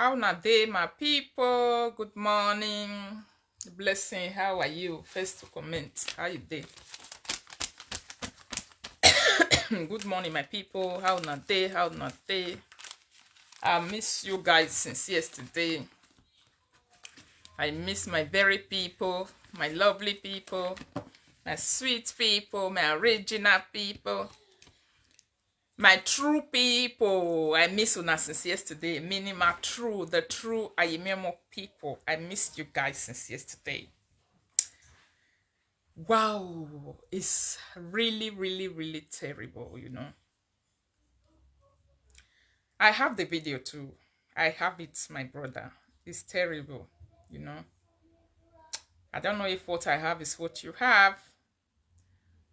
How na day, my people? Good morning. Blessing. How are you? First to comment. How you day? Good morning, my people. How na day? How na day? I miss you guys since yesterday. I miss my very people, my lovely people, my sweet people, my original people, my true people. I miss una since yesterday. Meaning my true, the true Ayememo people. I missed you guys since yesterday. Wow, it's really, really, really terrible, you know. I have the video too. I have it, my brother. It's terrible, you know. I don't know if what I have is what you have.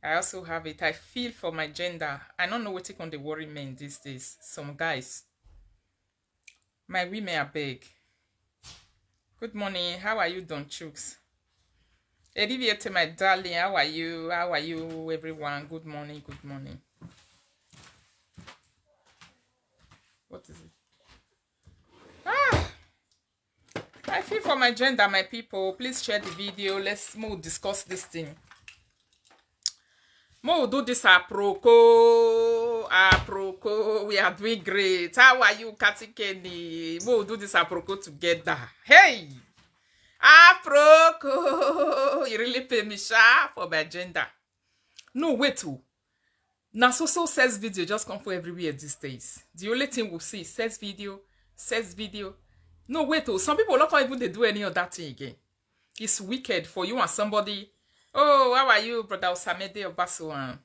I also have it. I feel for my gender. I don't know what take on the worry men these days. Some guys. My women are big. Good morning. How are you, Don Chooks? Ediviete, my darling. How are you? How are you, everyone? Good morning. Good morning. What is it? I feel for my gender, my people. Please share the video. Let's more discuss this thing. More do this aproko. We are doing great. How are you, Katikeni? More do this aproko together. Hey, aproko. You really pay me sharp for my gender. No, wait too. Now so says video just come for everywhere these days. The only thing we'll see is says video. No, wait, some people not even they do any of that thing again. It's wicked for you and somebody. Oh, how are you, brother Osamede Obasoan?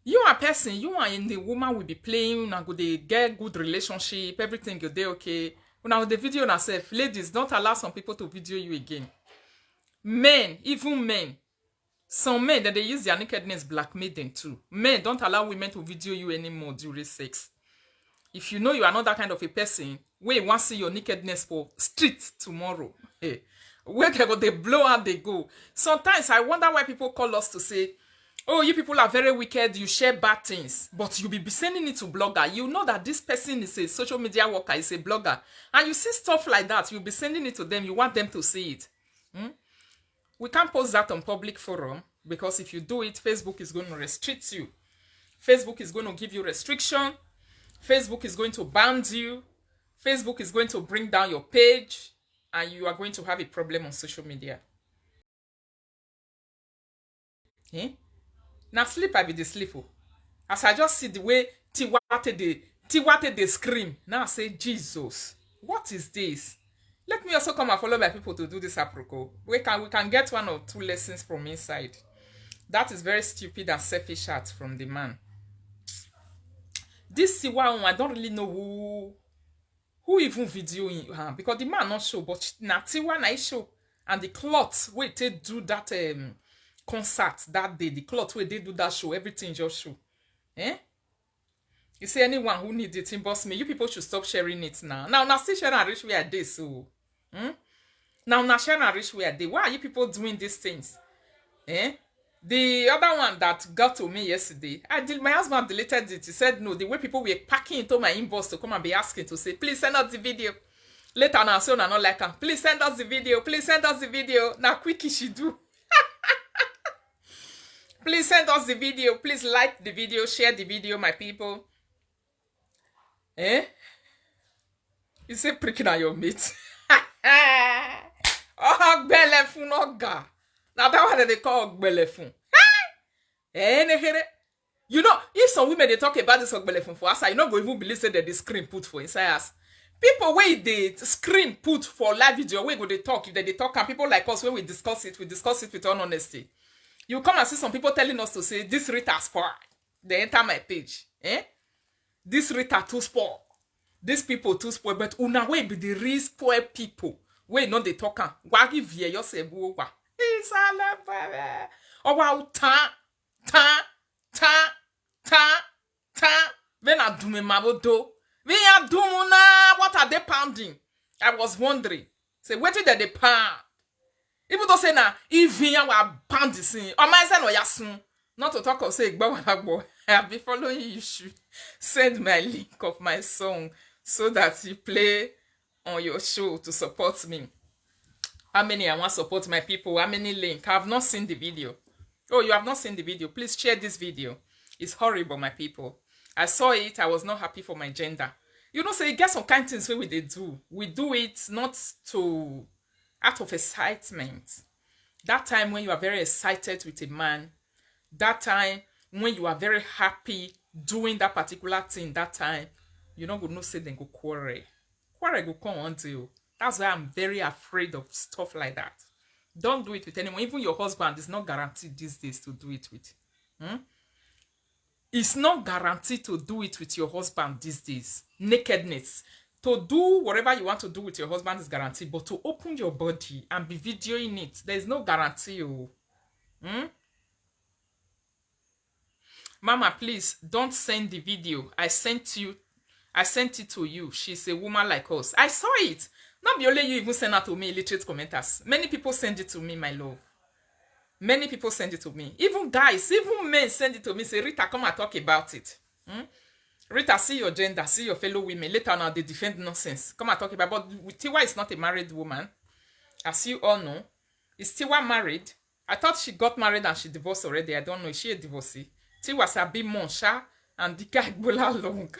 You are a person, you are in the woman will be playing, and go they get good relationship, everything go there okay. Now the video yourself, ladies, don't allow some people to video you again. Men, even men. Some men that they use their nakedness blackmail them too. Men, don't allow women to video you anymore during sex. If you know you are not that kind of a person, we want to see your nakedness for street tomorrow. Hey, where they blow out they go. Sometimes I wonder why people call us to say, oh, you people are very wicked, you share bad things, but you be sending it to blogger. You know that this person is a social media worker, is a blogger, and you see stuff like that, you'll be sending it to them, you want them to see it. We can't post that on public forum, because if you do it, Facebook is going to restrict you. Facebook is going to give you restriction. Facebook is going to ban you. Facebook is going to bring down your page, and you are going to have a problem on social media. Eh? Now sleep, I be the sleep. As I just see the way Tiwate they scream. Now I say, Jesus, what is this? Let me also come and follow my people to do this aproko. We can get one or two lessons from inside. That is very stupid and selfish act from the man. This Siwa, I don't really know who even videoing her, because the man not show, but Natiwa na show, and the cloth where they do that concert that day, the cloth where they do that show, everything just show. Eh? You see anyone who needs it, inbox me. You people should stop sharing it now. Now still sharing and reach where they so. Now sharing and reach where they. Why are you people doing these things? Eh? The other one that got to me yesterday, my husband deleted it. He said no. The way people were packing into my inbox to come and be asking to say, please send us the video. Later now, so not like her. Please send us the video. Please send us the video. Now quickie she do. Please send us the video. Please like the video. Share the video, my people. Eh? You say pricking at your mate. Oh, belefun oga. Now that one that they call belefun. You know, if some women they talk about this belefun for us, I not go even believe that the screen put for inside us. People where they screen put for live video, where go they talk, if they talk, and people like us when we discuss it with all honesty. You come and see some people telling us to say this Rita spoil. They enter my page. Eh? This Rita too spoil. These people too spoil, but una way be the real spoil people. Wait, not they talking. Wagi vie yourself. It's all about. Oh wow, ta. When I do me mabodo. We are doing now. What are they pounding? I was wondering. Say, what did they pound? Even though say na, even wa pound the scene. Or my son or yasun. Not to talk of say, I'll be following you. Should send my link of my song so that you play on your show to support me. How many I want to support my people? How many link? I have not seen the video. Oh, you have not seen the video? Please share this video. It's horrible, my people. I saw it. I was not happy for my gender. You know, so you get some kind of things we do. We do it not to out of excitement. That time when you are very excited with a man, that time when you are very happy doing that particular thing, that time, you don't go no say then go quarrel. Quarrel go come on to you. That's why I'm very afraid of stuff like that. Don't do it with anyone. Even your husband is not guaranteed these days to do it with. It's not guaranteed to do it with your husband these days. Nakedness. To do whatever you want to do with your husband is guaranteed, but to open your body and be videoing it, there's no guarantee. Mama, please don't send the video. I sent it to you. She's a woman like us. I saw it. Not be only you even send it to me, illiterate commenters. Many people send it to me, my love. Many people send it to me. Even guys, even men send it to me. Say, Rita, come and talk about it. Rita, see your gender, see your fellow women. Later on, they defend nonsense. Come and talk about it. But Tiwa is not a married woman. As you all know. Is Tiwa married? I thought she got married and she divorced already. I don't know. Is she a divorcee? Tiwa sabi monsha and the guy bola long.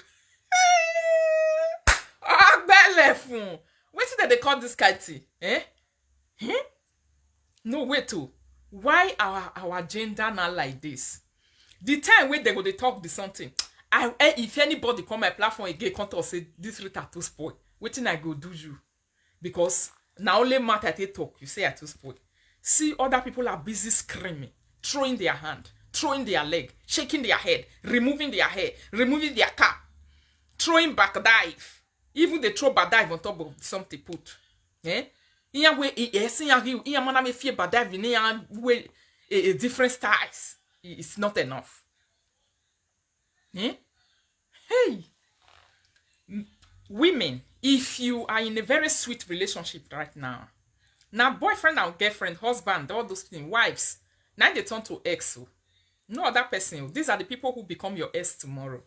Ah, belefun. What did they call this kitty? No, wait too. Why our gender not like this? The time when they go they talk this something. If anybody come my platform again, come to say this Rita too spoil. Waiting I go do you. Because now only matter they talk, you say I too spoil. See other people are busy screaming, throwing their hand, throwing their leg, shaking their head, removing their hair, removing their cap, throwing back dive. Even they throw back dive on top of something put. Iya way iya mana me fear back dive in way a different styles. It's not enough. Hey, women, if you are in a very sweet relationship right now boyfriend and girlfriend, husband, all those things, wives, now they turn to ex. No other person. These are the people who become your ex tomorrow.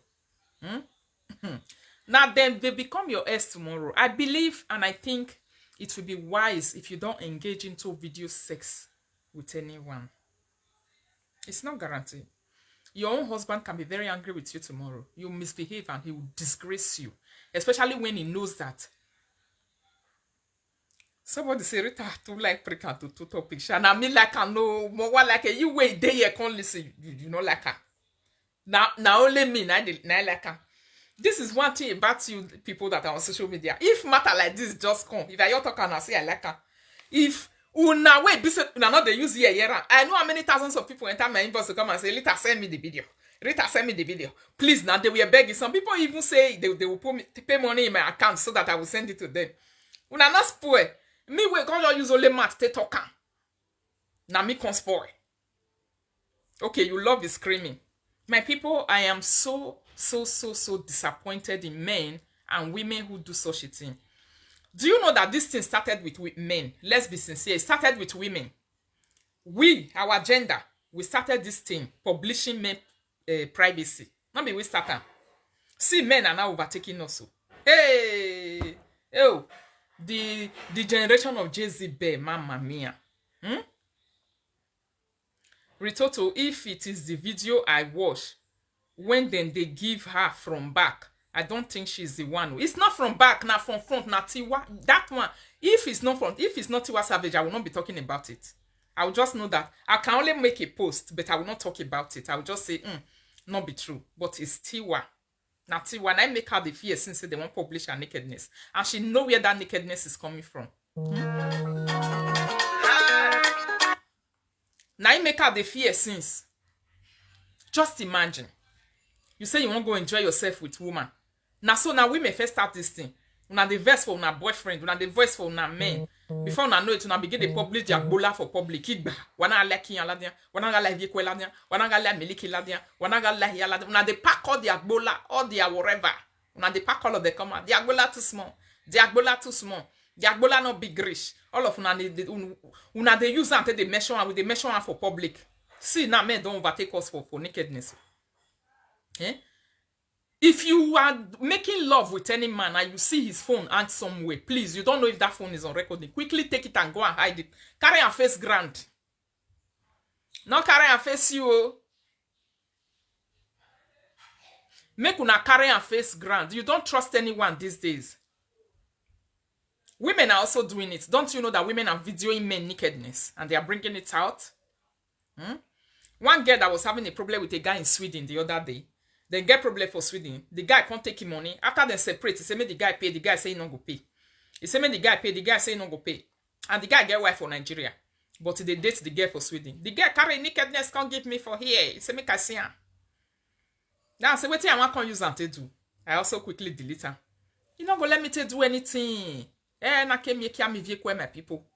Now then they become your ex tomorrow. I believe and I think it will be wise if you don't engage into video sex with anyone. It's not guaranteed. Your own husband can be very angry with you tomorrow. You misbehave and he will disgrace you. Especially when he knows that. Somebody say, Rita, too like pregnant to two topics. And I mean like I know more like a you wait there you can't listen. You know like her. Now only me, now like her. This is one thing about you people that are on social media. If matter like this just come, if I you talk and I say I like her. If una wait, una not they use here. I know how many thousands of people enter my inbox to come and say, Rita, send me the video. Rita, send me the video. Please, now they were begging. Some people even say they will pay money in my account so that I will send it to them. Una not spoil. Me we can't use only mat to talk. Now me can spoil. Okay, you love is screaming. My people, I am so disappointed in men and women who do such a thing. Do you know that this thing started with men? Let's be sincere. It started with women. We, our gender, we started this thing, publishing men privacy. Not me, we started. See, men are now overtaking us. Hey! Oh! The generation of Jezebel, mamma mia. Ritoto, if it is the video I watch, when then they give her from back, I don't think she's the one. It's not from back, not from front, not Tiwa. That one, if it's not Tiwa Savage, I will not be talking about it. I will just know that I can only make a post, but I will not talk about it. I will just say, not be true. But it's Tiwa. Now Tiwa, and I make her the fear since they won't publish her nakedness. And she know where that nakedness is coming from. Now I make her the fear since. Just imagine. You say you won't go enjoy yourself with woman. Now we may first start this thing. Una the verse for una boyfriend, una the voice for una men. Before una know it, una begin to publish their bola for public. Igba. Wana like yaladia, wana ga like yekweladia, wana ga like miliki ladia, wana ga like yaladia. Una they pack all their bola, all their whatever. Una they pack all of the come out. Their bola too small. Their bola too small. Their bola not big rich. All of una they use and they measure and with the measure for public. See now men don't overtake us for nakedness. If If you are making love with any man and you see his phone hang somewhere, please, you don't know if that phone is on recording. Quickly take it and go and hide it. Carry and face ground. Not carry and face you. Make una carry and face ground. You don't trust anyone these days. Women are also doing it. Don't you know that women are videoing men nakedness and they are bringing it out? One girl that was having a problem with a guy in Sweden the other day. Then get problem for Sweden. The guy can't take him money. After they separate, he say, make the guy pay. The guy say he not go pay. He say, make the guy pay. The guy say he not go pay. And the guy get wife for Nigeria. But they date the girl for Sweden. The guy carry nakedness, can't give me for here. He say, make I see her. Now I say, wait till I want to use and to do. I also quickly delete her. You not go let me to do anything. Na came here, me vie my people.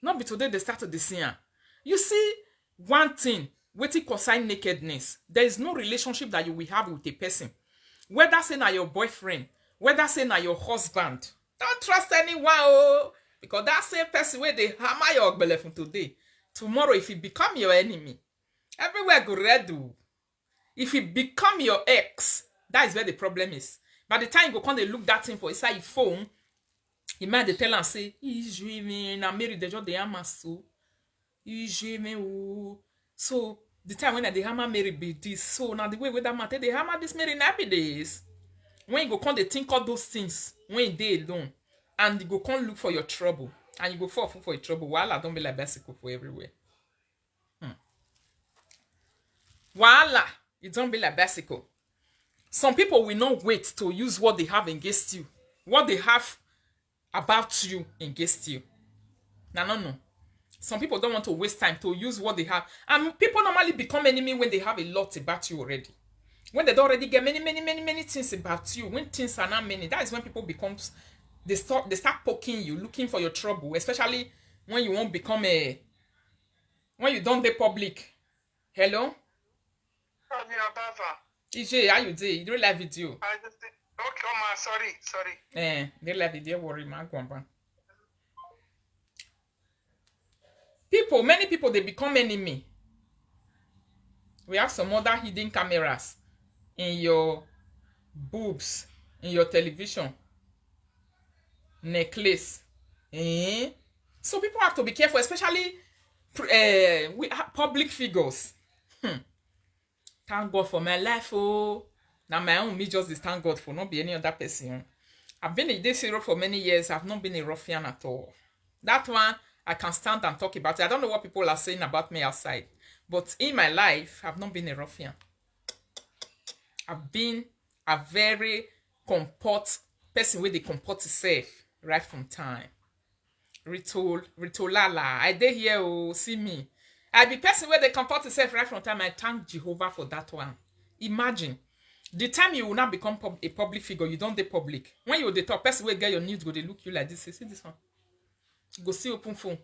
Not be today they start to see her. You see, one thing, waiting concern nakedness. There is no relationship that you will have with a person. Whether say na your boyfriend, whether say na your husband. Don't trust anyone, oh. Because that same person where they hammer your belly from today. Tomorrow, if he become your enemy, everywhere go red. If he become your ex, that is where the problem is. By the time you go come they look that thing for inside your phone, he might they tell and say, he's dreaming, I'm married, they just the hammer so. He's dreaming, so the time when the hammer Mary be this, so now the way with that matter, they hammer this Mary in happy days. When you go come, they think all those things when they alone, and you go come look for your trouble, and you go fall for your trouble. Voila, don't be like bicycle for everywhere. Voila, it don't be like bicycle. Some people will not wait to use what they have against you, what they have about you against you. No. Some people don't want to waste time to use what they have. And people normally become enemy when they have a lot about you already. When they don't already get many things about you, when things are not many, that is when people becomes, they start poking you, looking for your trouble, especially when you won't become when you don't be public. Hello? EJ, how you doing? You do live video. Okay, ma, sorry. They live video, worry, ma, go on. Many people, they become enemy. We have some other hidden cameras in your boobs, in your television, necklace. So people have to be careful, especially with public figures. Thank God for my life, oh. Now my own me just is thank God for not be any other person. I've been in this hero for many years. I've not been a ruffian at all. That one, I can stand and talk about it. I don't know what people are saying about me outside. But in my life, I've not been a ruffian. I've been a very comport person where they comport itself right from time. Ritolala. I dey here, oh, see me. I be person where they comport itself right from time. I thank Jehovah for that one. Imagine. The time you will not become a public figure, you don't dey public. When you the top person where get your news, go they look you like this. See this one. You go see open phone.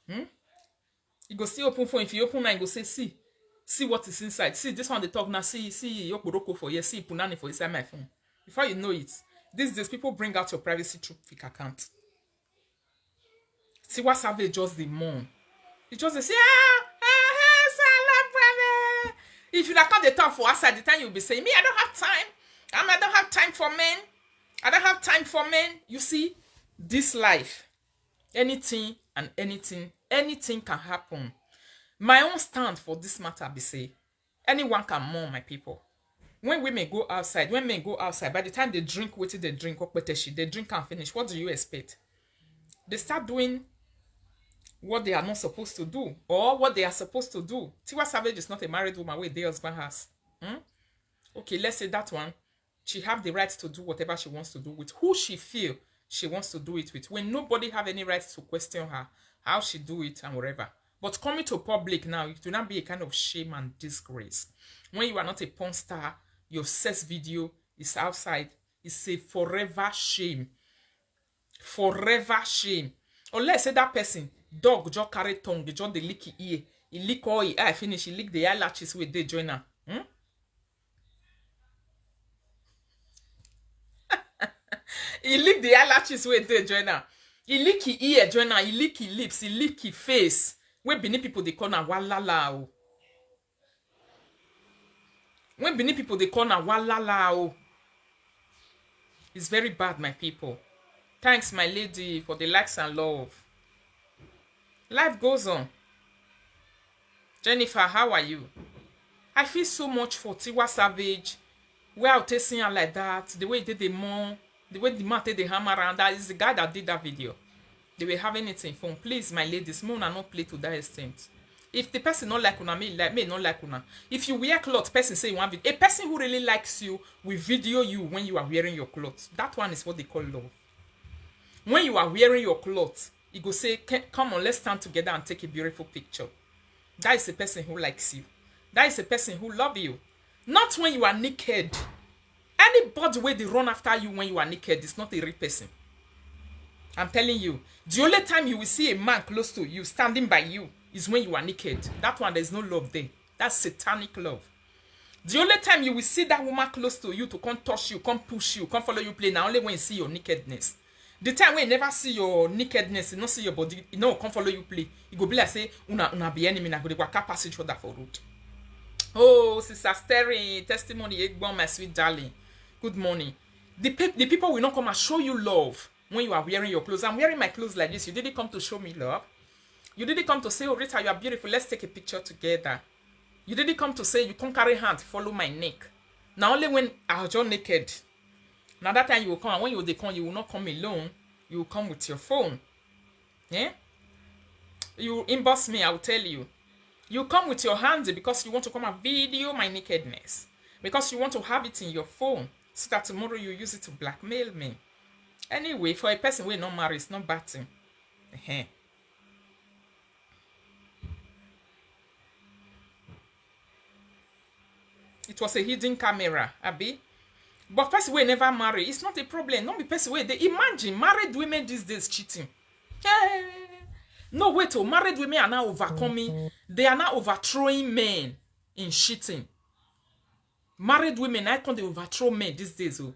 You go see open phone. If you open now, you go say, see what is inside. See this one they talk now. See your boroko for here. See punani for inside my phone. Before you know it, these days people bring out your privacy through fake account. See what Savage just the moan. He just say, if you not come the talk for outside, the time you'll be saying, me, I don't have time. I don't have time for men. I don't have time for men. You see, this life, anything and anything can happen. My own stand for this matter be say, anyone can mourn, my people. When women go outside, when men go outside, by the time they drink, what they drink, they drink and finish. What do you expect? They start doing what they are not supposed to do, or what they are supposed to do. Tiwa Savage is not a married woman where their husband has. Okay, let's say that one. She have the right to do whatever she wants to do with who she feel she wants to do it with. When nobody have any right to question her, how she do it and whatever. But coming to public now, it will not be a kind of shame and disgrace. When you are not a porn star, your sex video is outside. It's a forever shame. Forever shame. Or let's say that person, dog just carry tongue, they just the lick ear. He lick all his eye finish, he lick the eyelashes with the joiner. He lick the eyelashes with the joiner. He lick his ear joiner, he lick his lips, he lick his face. Where beneath people they call na walala. When Benin people, they call na walala, oh. It's very bad, my people. Thanks, my lady, for the likes and love. Life goes on. Jennifer, how are you? I feel so much for Tiwa Savage. Where I'll take her like that. The way he did the man, the way the man did the hammer around. That is the guy that did that video. They were having it in phone. Please, my ladies, Mona not play to that extent. If the person not like una, may not like una. If you wear clothes, person say you want video. A person who really likes you will video you when you are wearing your clothes. That one is what they call love. When you are wearing your clothes, he go say, come on, let's stand together and take a beautiful picture. That is a person who likes you. That is a person who loves you. Not when you are naked. Anybody where they run after you when you are naked is not a real person. I'm telling you. The only time you will see a man close to you, standing by you, is when you are naked. That one, there's no love there. That's satanic love. The only time you will see that woman close to you to come touch you, come push you, come follow you play, now only when you see your nakedness. The time when you never see your nakedness, you don't see your body, you know, come follow you play. You go be like, say, una be enemy, na go de waka pass each other for road. Oh, Sister Sterling, testimony, my sweet darling. Good morning. The people will not come and show you love when you are wearing your clothes. I'm wearing my clothes like this. You didn't come to show me love. You didn't come to say, oh, Rita, you are beautiful. Let's take a picture together. You didn't come to say, you can't carry hand, follow my neck. Now, only when I was just naked. Now, that time you will come, and when you will come, you will not come alone. You will come with your phone. Yeah? You inbox me, I will tell you. You come with your hands because you want to come and video my nakedness. Because you want to have it in your phone. So that tomorrow you use it to blackmail me. Anyway, for a person who is not married, it's not bad thing. It was a hidden camera, Abi. But person who never marry, it's not a problem. Not be person where they imagine married women these days cheating. No, wait, married women are now overcoming. They are now overthrowing men in cheating. Married women, I can't overthrow men these days. Oh.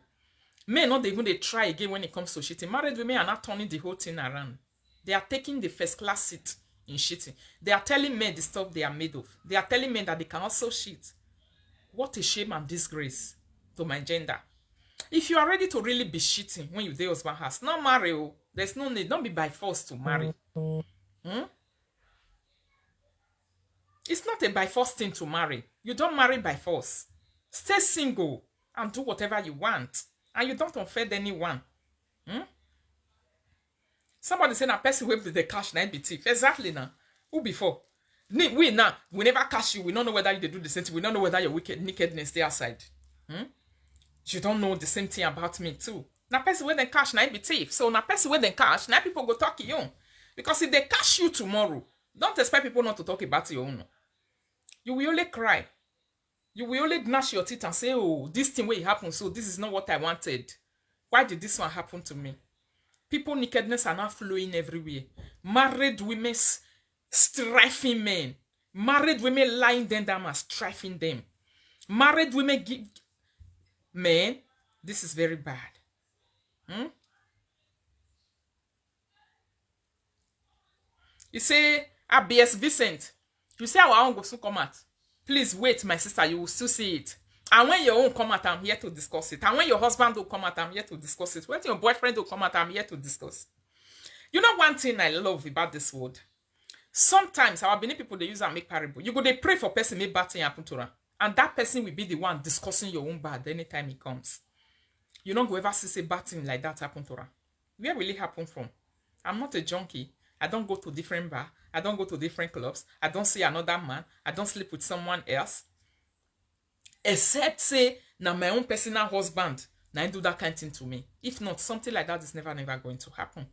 Men not even they try again when it comes to cheating. Married women are not turning the whole thing around. They are taking the first class seat in cheating. They are telling men the stuff they are made of. They are telling men that they can also cheat. What a shame and disgrace to my gender. If you are ready to really be cheating when you date husband house, not marry. Oh. There's no need. Don't be by force to marry. It's not a by force thing to marry. You don't marry by force. Stay single and do whatever you want. And you don't offend anyone. Somebody say a person with the cash na be thief. Exactly now. Who before? We now, we never catch you. We don't know whether you do the same thing. We don't know whether your nakedness stay outside. You don't know the same thing about me too. Na person with the cash na be thief. So na person with the cash, now people go talk you. Because if they catch you tomorrow, don't expect people not to talk about your own. You will only cry. You will only gnash your teeth and say, oh, this thing will happen, so this is not what I wanted. Why did this one happen to me? People nakedness are now flowing everywhere. Married women strifing men. Married women lying them down and strifing them. Married women give... Men, this is very bad. You say, ABS Vincent, you say our own goes to come out. Please wait, my sister, you will still see it. And when your own come out, I'm here to discuss it. And when your husband will come out, I'm here to discuss it. When your boyfriend will come out, I'm here to discuss. You know one thing I love about this word? Sometimes our Benin people, they use and make parable. You go, they pray for person, make bad thing happen to them. And that person will be the one discussing your own bad anytime he comes. You don't go ever see a bad thing like that happen to them. Where will it happen from? I'm not a junkie. I don't go to different bar. I don't go to different clubs. I don't see another man. I don't sleep with someone else. Except say, now my own personal husband, now I do that kind of thing to me. If not, something like that is never going to happen.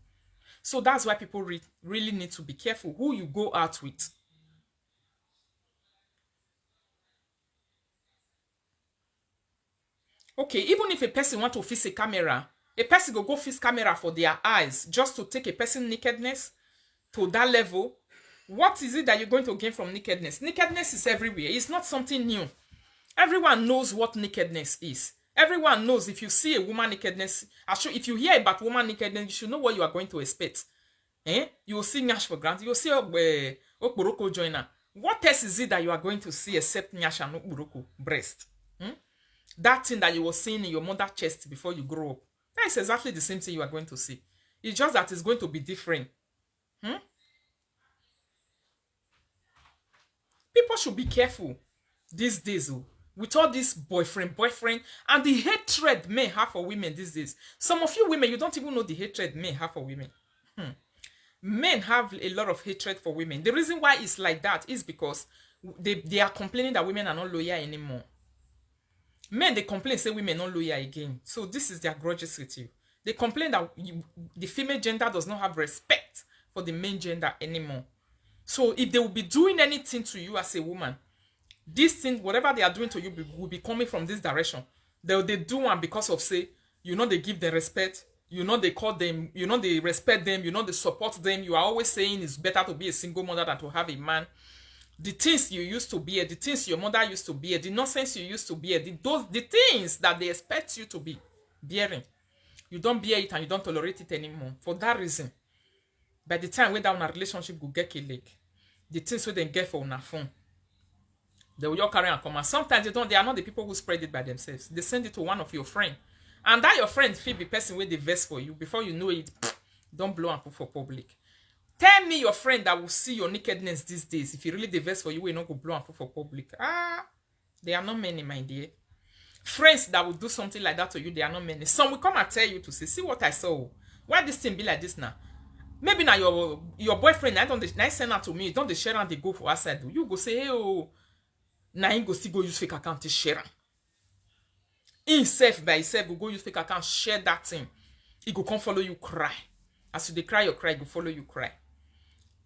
So that's why people really need to be careful who you go out with. Okay, even if a person want to fix a camera, a person go fix camera for their eyes just to take a person nakedness to that level. What is it that you're going to gain from nakedness? Nakedness is everywhere. It's not something new. Everyone knows what nakedness is. Everyone knows if you see a woman nakedness, if you hear about woman nakedness, you should know what you are going to expect. You will see Nyash for granted. You will see Okporoko joiner. What else is it that you are going to see except Nyash and Okporoko breast? That thing that you were seeing in your mother's chest before you grow up, that is exactly the same thing you are going to see. It's just that it's going to be different. People should be careful these days with all this boyfriend, and the hatred men have for women these days. Some of you women, you don't even know the hatred men have for women. Men have a lot of hatred for women. The reason why it's like that is because they are complaining that women are not loyal anymore. Men, they complain, say women are not loyal again. So this is their grudges with you. They complain that the female gender does not have respect for the main gender anymore. So if they will be doing anything to you as a woman, this thing, whatever they are doing to you, will be coming from this direction. They do one because of, say, they give them respect. They call them, they respect them, they support them. You are always saying it's better to be a single mother than to have a man. The things you used to bear, the things your mother used to bear, the nonsense you used to bear, the things that they expect you to be bearing, you don't bear it and you don't tolerate it anymore. For that reason, by the time when that a relationship will get killed, the things they get for una phone, they will all carry and come. And sometimes they are not the people who spread it by themselves. They send it to one of your friends. And that your friend feel the person with the verse for you. Before you know it, don't blow and put for public. Tell me your friend that will see your nakedness these days. If you really the verse for you, will not go blow and put for public. There are not many, my dear. Friends that will do something like that to you, there are not many. Some will come and tell you to say, see what I saw. Why this thing be like this now? Maybe now your boyfriend, I send her to me, don't they share and they go for outside. You go say, hey, oh, now he go see go use fake account to share. Himself by himself will go use fake account, share that thing. He go come follow you cry. As you they cry, he go follow you cry.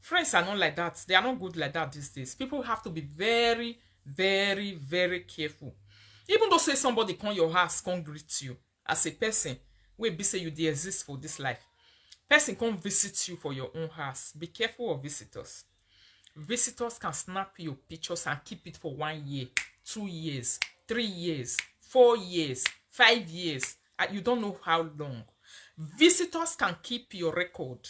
Friends are not like that. They are not good like that these days. People have to be very, very, very careful. Even though say somebody come your house, come greet you as a person, we be say you dey exist for this life. Person come visit you for your own house. Be careful of visitors. Visitors can snap your pictures and keep it for 1 year, 2 years, 3 years, 4 years, 5 years. You don't know how long. Visitors can keep your record.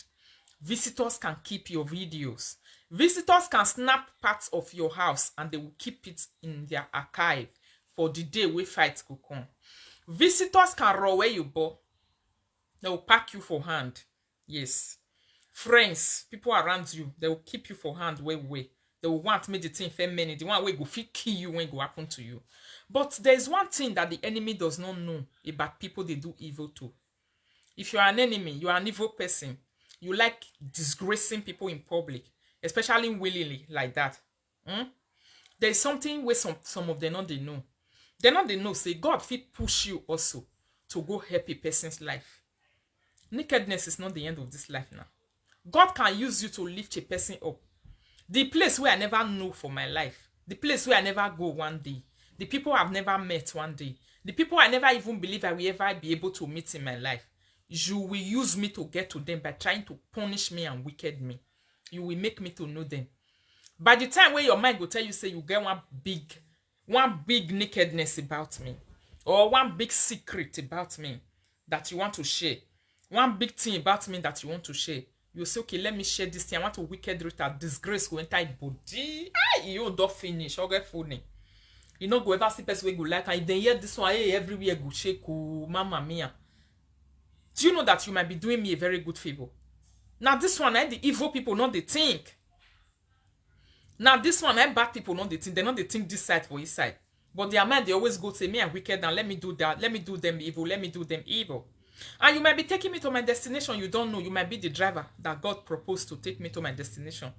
Visitors can keep your videos. Visitors can snap parts of your house and they will keep it in their archive for the day we fight go come. Visitors can roll where you go. They will pack you for hand. Yes. Friends, people around you, they will keep you for hand way. They will want to make the thing feminine. The one way go fit kill you when it go happen to you. But there's one thing that the enemy does not know about people they do evil to. If you are an enemy, you are an evil person. You like disgracing people in public, especially willingly like that. There's something where some of them not they know. They not they know. Say God fit push you also to go help a person's life. Nakedness is not the end of this life now. God can use you to lift a person up. The place where I never know for my life. The place where I never go one day. The people I've never met one day. The people I never even believe I will ever be able to meet in my life. You will use me to get to them by trying to punish me and wicked me. You will make me to know them. By the time when your mind will tell you, say you get one big nakedness about me, or one big secret about me that you want to share, one big thing about me that you want to share, you say, okay, let me share this thing. I want to wicked Rita, disgrace go enter body. You don't finish, or get funny. You know, go ever see person we go like, and if they hear this one, hey, everywhere go shake, mama mia. Do you know that you might be doing me a very good favor? Now this one, the evil people, not they think. Now this one, bad people, not they think. They not they think this side for his side. But their mind, they always go say, me and wicked, and let me do that. Let me do them evil. Let me do them evil. And you might be taking me to my destination. You don't know. You might be the driver that God proposed to take me to my destination.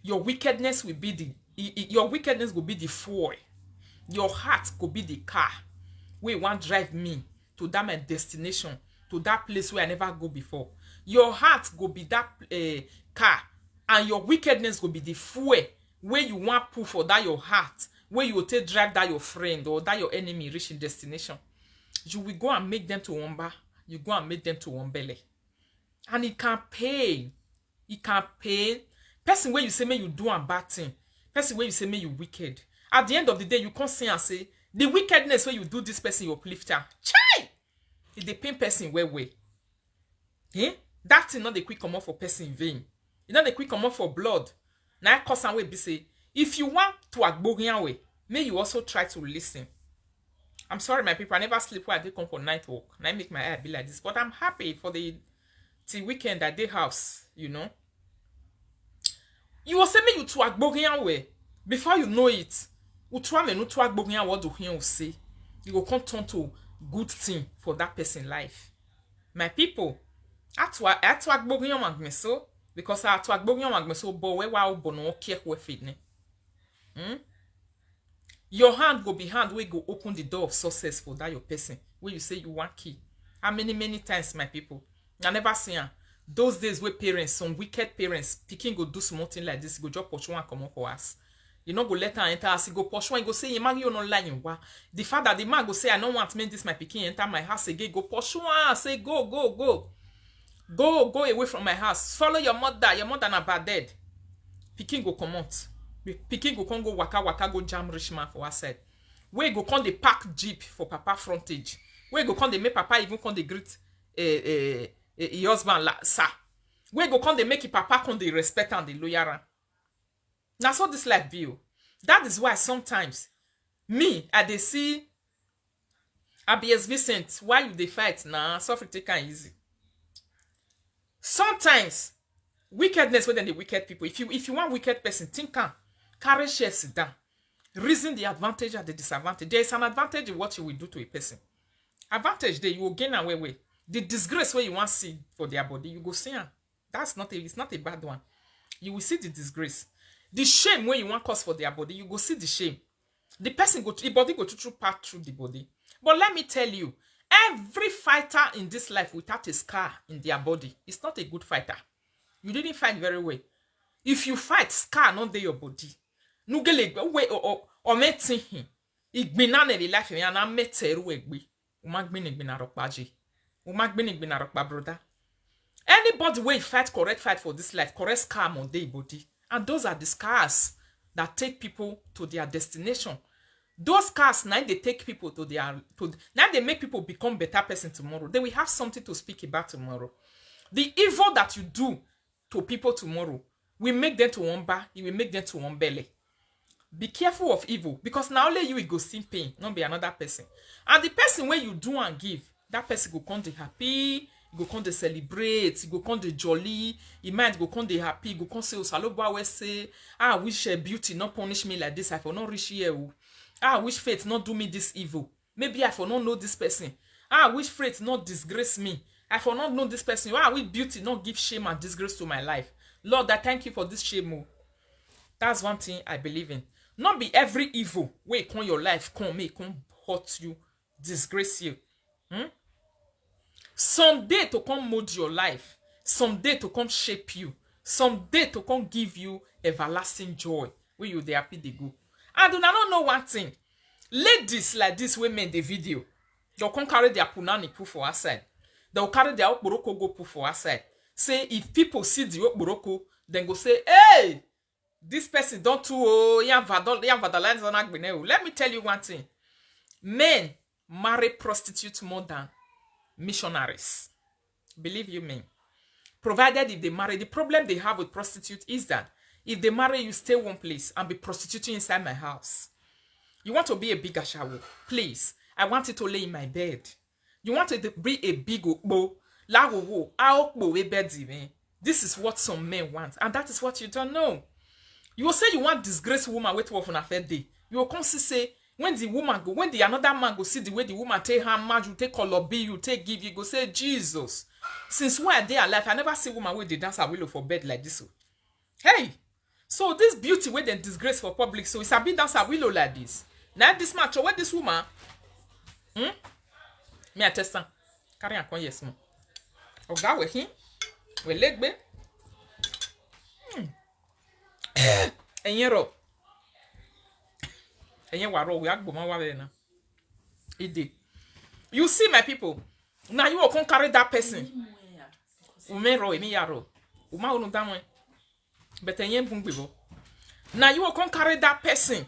Your wickedness will be your wickedness will be the fuel. Your heart could be the car. Where you want to drive me to that my destination. To that place where I never go before. Your heart go be that car. And your wickedness will be the fuel. Where you want to put for that your heart. Where you will take drive that your friend or that your enemy reaching destination. You will go and make them to wamba. You go and make them to wombele. And it can pay. It can pay. Person where you say me you do a bad thing. Person where you say me you wicked. At the end of the day, you can't say and say, the wickedness where you do this person you uplift her. Chai! It's the pain person way. Eh? That thing not the quick come off for person in vain. It's not the quick come off for blood. Now I cause and way be say, if you want to agborian way, may you also try to listen. I'm sorry, my people. I never sleep while I dey come for night walk. And I make my eye be like this. But I'm happy for the weekend at the house, you know. You will say me you to Agborian way. Before you know it, you try me no to Agborian what do you say. You will come turn to good thing for that person's life. My people, at Agborian magmeso, because at Agborian magmeso boy wa bono care we fit ne. Your hand go be hand where go open the door of success for that your person. Where you say you want key. How many times, my people? I never seen her. Those days where parents, some wicked parents, picking go do something like this, go just push one come up for us. You know, go let her enter us, go push one, go say, you man, you not lying. The father, the man go say, I don't want to make this my picking enter my house again. Go push one, say, go. Go away from my house. Follow your mother not bad dead. Picking go come out. Picking go come go waka go jam rich man for us said. Where go come the park jeep for papa frontage. Where go come they make papa even come the greet husband sir. Where go come they make your papa come the respect and the lawyer. Now so this life view. That is why sometimes me I dey see ABS Vincent why you dey fight now suffer take am easy. Sometimes wickedness within the wicked people. If you want wicked person, think am. Carry share sit down. Reason the advantage and the disadvantage. There is an advantage in what you will do to a person. Advantage there, you will gain away. The disgrace where you want to see for their body, you go see her. It's not a bad one. You will see the disgrace. The shame where you want cause for their body, you go see the shame. The person the body go through part through the body. But let me tell you, every fighter in this life without a scar in their body is not a good fighter. You didn't fight very well. If you fight, scar not there your body. Nugele we or metin him. Igbina ne life me na meteru egbe. Umagbin arokpaji. Umagbin arokpa brother. Anybody wey fight correct fight for this life, correct scar on their body. And those are the scars that take people to their destination. Those scars now they take people to now they make people become better person tomorrow. They will have something to speak about tomorrow. The evil that you do to people tomorrow will make them to one bar, it will make them to one belly. Be careful of evil, because now only you will go see pain, not be another person. And the person where you do and give, that person go come to happy, go come to celebrate, go come to jolly, he might go come to happy, go come say, oh, Saloba we say, I wish beauty not punish me like this, I for not reach here. I wish fate not do me this evil. Maybe I for not know this person. I wish fate not disgrace me. I for not know this person. I wish beauty not give shame and disgrace to my life. Lord, I thank you for this shame. That's one thing I believe in. Not be every evil where come your life come make come hurt you, disgrace you. Someday to come mold your life. Someday to come shape you. Someday to come give you everlasting joy. Where you dey happy they go. And do not know one thing. Ladies like this women the video. They'll come carry their punani put for outside. They'll carry their okboroko go put for outside. Say if people see the okboroko, then go say, hey, this person don't too vandalize on Agbene. Let me tell you one thing. Men marry prostitutes more than missionaries. Believe you me. Provided if they marry, the problem they have with prostitutes is that if they marry, you stay one place and be prostituting inside my house. You want to be a bigger shower, please. I want you to lay in my bed. You want to be a big okbo. This is what some men want, and that is what you don't know. You will say you want disgrace woman wait for a fair day. You will come say when the woman go, when the another man go see the way the woman take her match, you take color B, you take give, you go say Jesus. Since when they are alive, I never see woman with the dance a willow for bed like this. Hey, so this beauty with the disgrace for public, so it's a bit dance a willow like this. Now this match, what this woman? Me a test carry on con yes mo. Oga we him. We leg be. Enye ro. Enye waro we agbo ma wa be na. Ide. You see my people. Now you will come carry that person. Umero emi yaro. Uma unu damwe. But enye mbungbibo. Now you will come carry that person.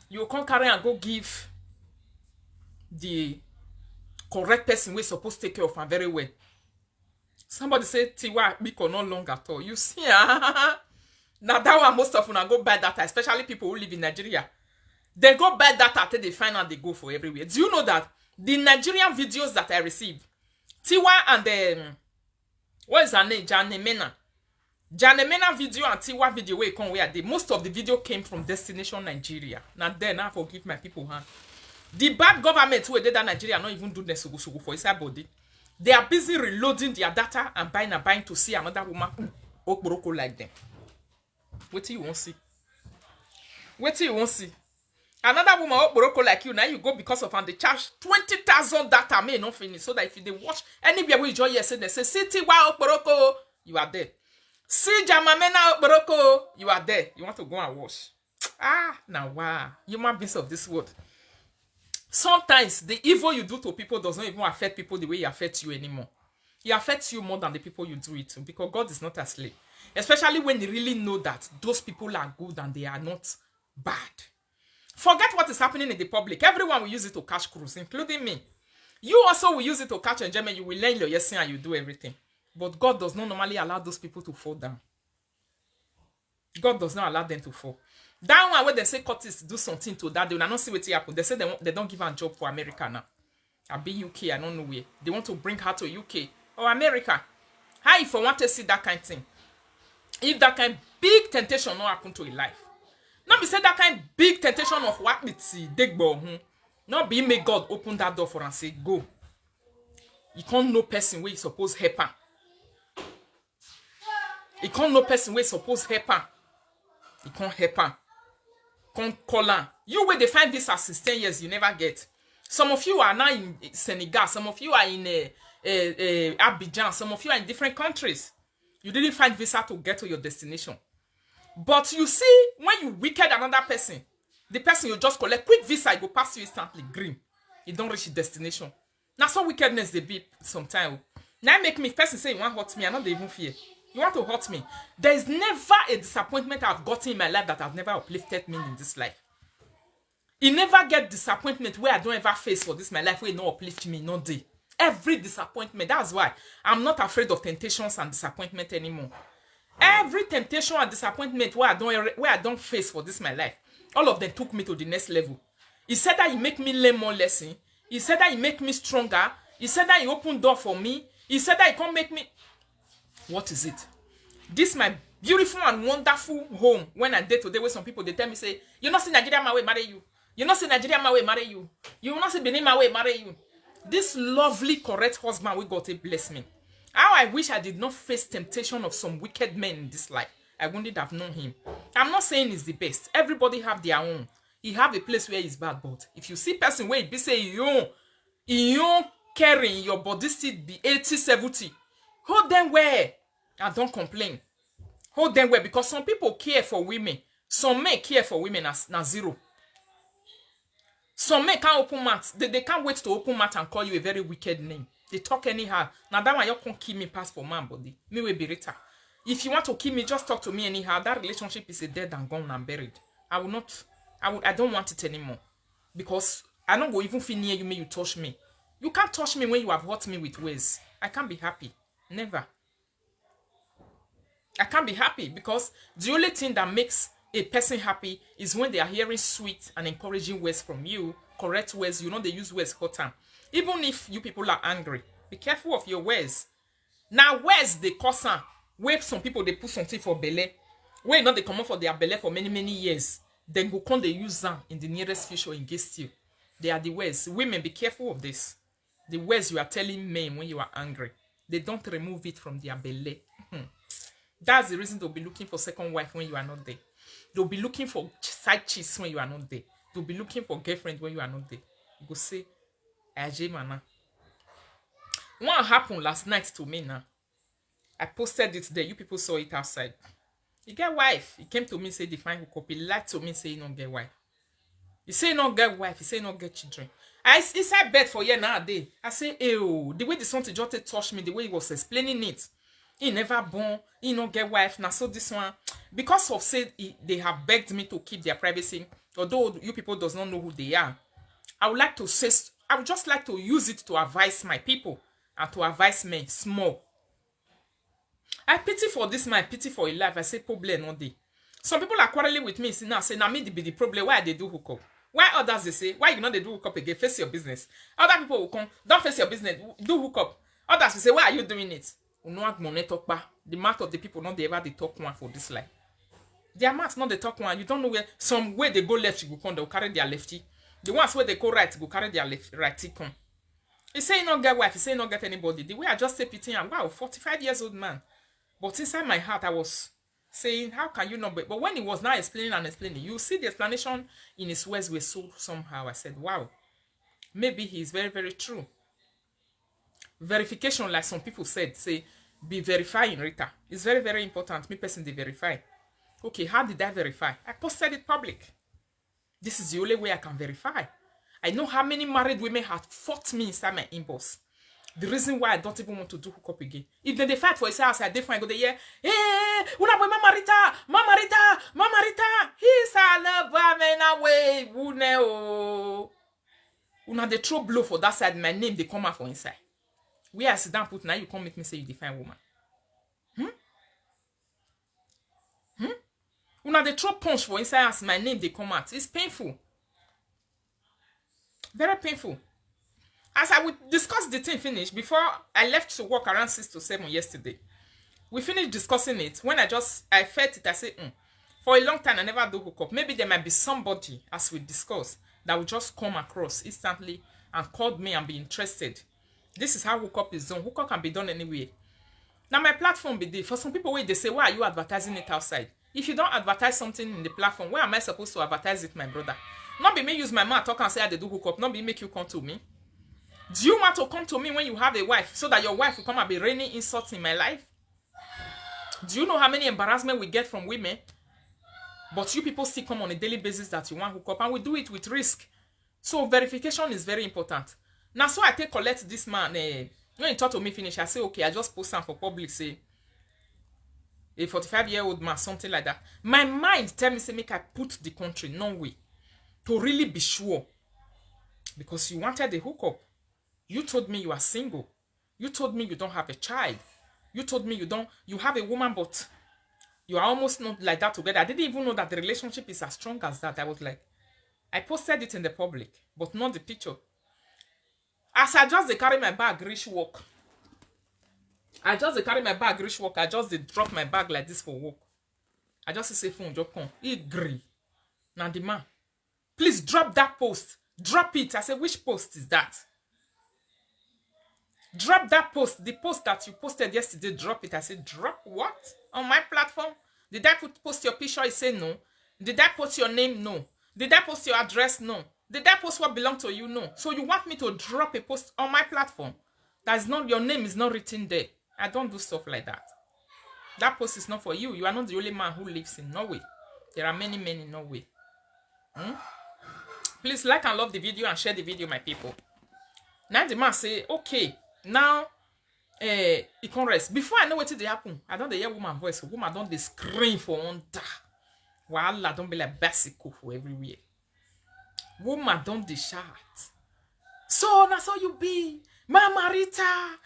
You will come carry and go give the correct person we're supposed to take care of her very well. Somebody say Tiwa Biko no long at all. You see, now that one most of them go buy that, especially people who live in Nigeria. They go buy data till they find out they go for everywhere. Do you know that the Nigerian videos that I received, Tiwa and what is her name? Janemena video and Tiwa video where come where they most of the video came from Destination Nigeria. Now then I forgive my people, huh? The bad government who did that Nigeria not even do the sugu for his body. They are busy reloading their data and buying to see another woman okporoko like them. Wait till you won't see. Wait till you won't see. Another woman okporoko like you, now you go because of and they charge 20,000 data may not finish. So that if they watch anywhere we join yes, they say City wa okporoko, you are there. See Jamamena okporoko, you are there. You want to go and watch. Now wow. Human beings of this world. Sometimes the evil you do to people does not even affect people the way it affects you anymore. It affects you more than the people you do it to, because God is not asleep. Especially when you really know that those people are good and they are not bad. Forget what is happening in the public. Everyone will use it to catch cruise, including me. You also will use it to catch enjoyment. You will learn your yes and you do everything. But God does not normally allow those people to fall down. God does not allow them to fall. That one where they say Curtis do something to that, they will not see what happen. They say they don't give her a job for America now. I'll be UK, I don't know where. They want to bring her to UK or America. How if I want to see that kind of thing? If that kind of big temptation not happen to a life. Not be say that kind of big temptation of what we see, not be make God open that door for and say, go. You can't know person where you suppose help her. You can't know person where you suppose help her. You can't help her. Can't call her. You where they find this as 10 years, you never get. Some of you are now in Senegal. Some of you are in Abidjan. Some of you are in different countries. You didn't find visa to get to your destination. But you see, when you wicked another person, the person you just collect quick visa, it go pass you instantly green. You don't reach your destination. Now some wickedness they be sometimes. Now make me person say you want to hurt me, I not even fear. You want to hurt me. There is never a disappointment I've gotten in my life that has never uplifted me in this life. You never get disappointment where I don't ever face for this my life where it not uplift me, no day. Every disappointment. That's why I'm not afraid of temptations and disappointment anymore. Every temptation and disappointment where I don't face for this my life, all of them took me to the next level. He said that he make me learn more lesson. He said that he make me stronger. He said that he opened door for me. He said that he can't make me. What is it? This my beautiful and wonderful home. When I date today with some people, they tell me, say, you not see Nigeria my way, marry you. You not see Nigeria my way, marry you. You will not see Benin my way, marry you. This lovely, correct husband we got to bless me. How I wish I did not face temptation of some wicked men in this life. I wouldn't have known him. I'm not saying he's the best. Everybody have their own. He have a place where he's bad, but if you see person where he be say you carrying your body still be 80, 70, hold them where and don't complain. Hold them where, because some people care for women. Some men care for women as zero. Some men can't open mouth. They can't wait to open mouth and call you a very wicked name. They talk anyhow. Now that one you can't kill me pass for man body. Me will be better. If you want to kill me, just talk to me anyhow. That relationship is a dead and gone and buried. I will not. I don't want it anymore. Because I don't go even feel near you, may you touch me. You can't touch me when you have hurt me with words. I can't be happy. Never. I can't be happy, because the only thing that makes a person happy is when they are hearing sweet and encouraging words from you. Correct words. You know they use words hot time. Even if you people are angry, be careful of your words. Now words they cause them. Where some people they put something for belly. Where not they come up for their belly for many years. Then go come they use them in the nearest future against you. They are the words. Women, be careful of this. The words you are telling men when you are angry, they don't remove it from their belly. That's the reason they'll be looking for second wife when you are not there. They'll be looking for side chicks when you are not there. They'll be looking for girlfriend when you are not there. You go say, Ajay mana. What happened last night to me now? I posted it there. You people saw it outside. He get wife. He came to me, say, define who copy. Lied to me, say, he not get wife. He say, not get wife. He say, not get children. He said bed for year nowadays. I say, ew. The way the son just touched me, the way he was explaining it. He never born. He not get wife. Now, so this one, because of say they have begged me to keep their privacy, although you people does not know who they are, I would like to say, I would just like to use it to advise my people and to advise me small. I pity for this man, pity for a life. I say problem no day. Some people are quarreling with me. Now say, now me be the problem. Why they do hook up? Why others they say, why you know they do hookup again? Face your business. Other people will come, don't face your business, do hookup. Others will say, why are you doing it? The mouth of the people, not they ever they talk one for this life. Their mouth not they talk one. You don't know where some way they go left, you go come, they'll carry their lefty. The ones where they go right, go carry their left righty come. He say he not get wife, he say he not get anybody. The way I just say pity him, wow, 45 years old man. But inside my heart, I was saying, how can you not be? But when he was now explaining, you see the explanation in his words were so somehow. I said, wow, maybe he's very, very true. Verification, like some people said, say, be verifying, Rita. It's very, very important. Me personally verify. Okay, how did I verify? I posted it public. This is the only way I can verify. I know how many married women have fought me inside my inbox. The reason why I don't even want to do hookup again. If they fight for his house, I go there, yeah, hey, una boy, Mama Rita, he's a lover, man, away, una the throw blow for that side, my name, they come out for inside. Where I sit down, put now, you come make me say you define woman. Una the throw punch for inside as my name, they come out. It's painful. Very painful. As I would discuss the thing finish, before I left to work around 6 to 7 yesterday, we finished discussing it. When I felt it, I said, for a long time, I never do hookup. Maybe there might be somebody, as we discussed, that will just come across instantly and call me and be interested. This is how hookup is done. Hookup can be done anywhere. Now, my platform be there. For some people, they say, why are you advertising it outside? If you don't advertise something in the platform, where am I supposed to advertise it, my brother? Not be me use my mouth, talk and say I do hookup. Not be make you come to me. Do you want to come to me when you have a wife so that your wife will come and be raining insults in my life? Do you know how many embarrassment we get from women? But you people still come on a daily basis that you want hook up, and we do it with risk. So verification is very important. Now, so I take collect this man. When he talk to me finish, I say, okay, I just post some for public, say, a 45-year-old man, something like that. My mind tell me, say, make I put the country, no way, to really be sure. Because you wanted the hookup. You told me you are single. You told me you don't have a child. You told me you have a woman, but you are almost not like that together. I didn't even know that the relationship is as strong as that. I was like, I posted it in the public, but not the picture. As I just carry my bag, reach work. I just drop my bag like this for work. I just say phone, drop on. He agree. Now the man, please drop that post. Drop it. I said, which post is that? Drop that post. The post that you posted yesterday, drop it. I said, drop what? On my platform? Did I post your picture? He said no. Did I post your name? No. Did I post your address? No. Did I post what belongs to you? No. So you want me to drop a post on my platform? That is not, your name is not written there. I don't do stuff like that. That post is not for you. You are not the only man who lives in Norway. There are many men in Norway. Please like and love the video and share the video, my people. Now the man say, okay, now he can rest. Before I know what did happen, I don't hear woman voice. Woman don't they scream for under. Walla don't be like bicycle for everywhere. Woman don't they shout. So now so you be Mama Rita,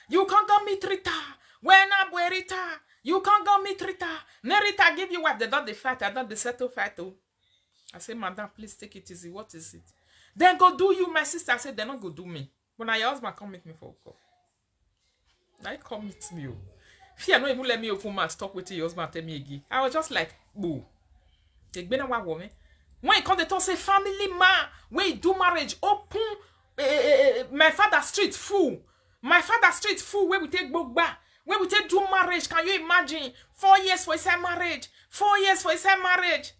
you can't go meet Rita. When I boy Rita, you can't go meet Rita. Nerita give you what they don't they fight, I don't they settle fight. Oh. I say, madam, please take it easy. What is it? Then go do you, my sister. I said, they're not go do me. But now your husband come meet me for a call. Now he come meet me. If you don't even let me open my talk with your husband, tell me again. I was just like, boo. When he come, they talk, say, family man, when you do marriage, open my father street full. My father street full, where we take Bogba. When we take do marriage, can you imagine? 4 years for his marriage. 4 years for his marriage.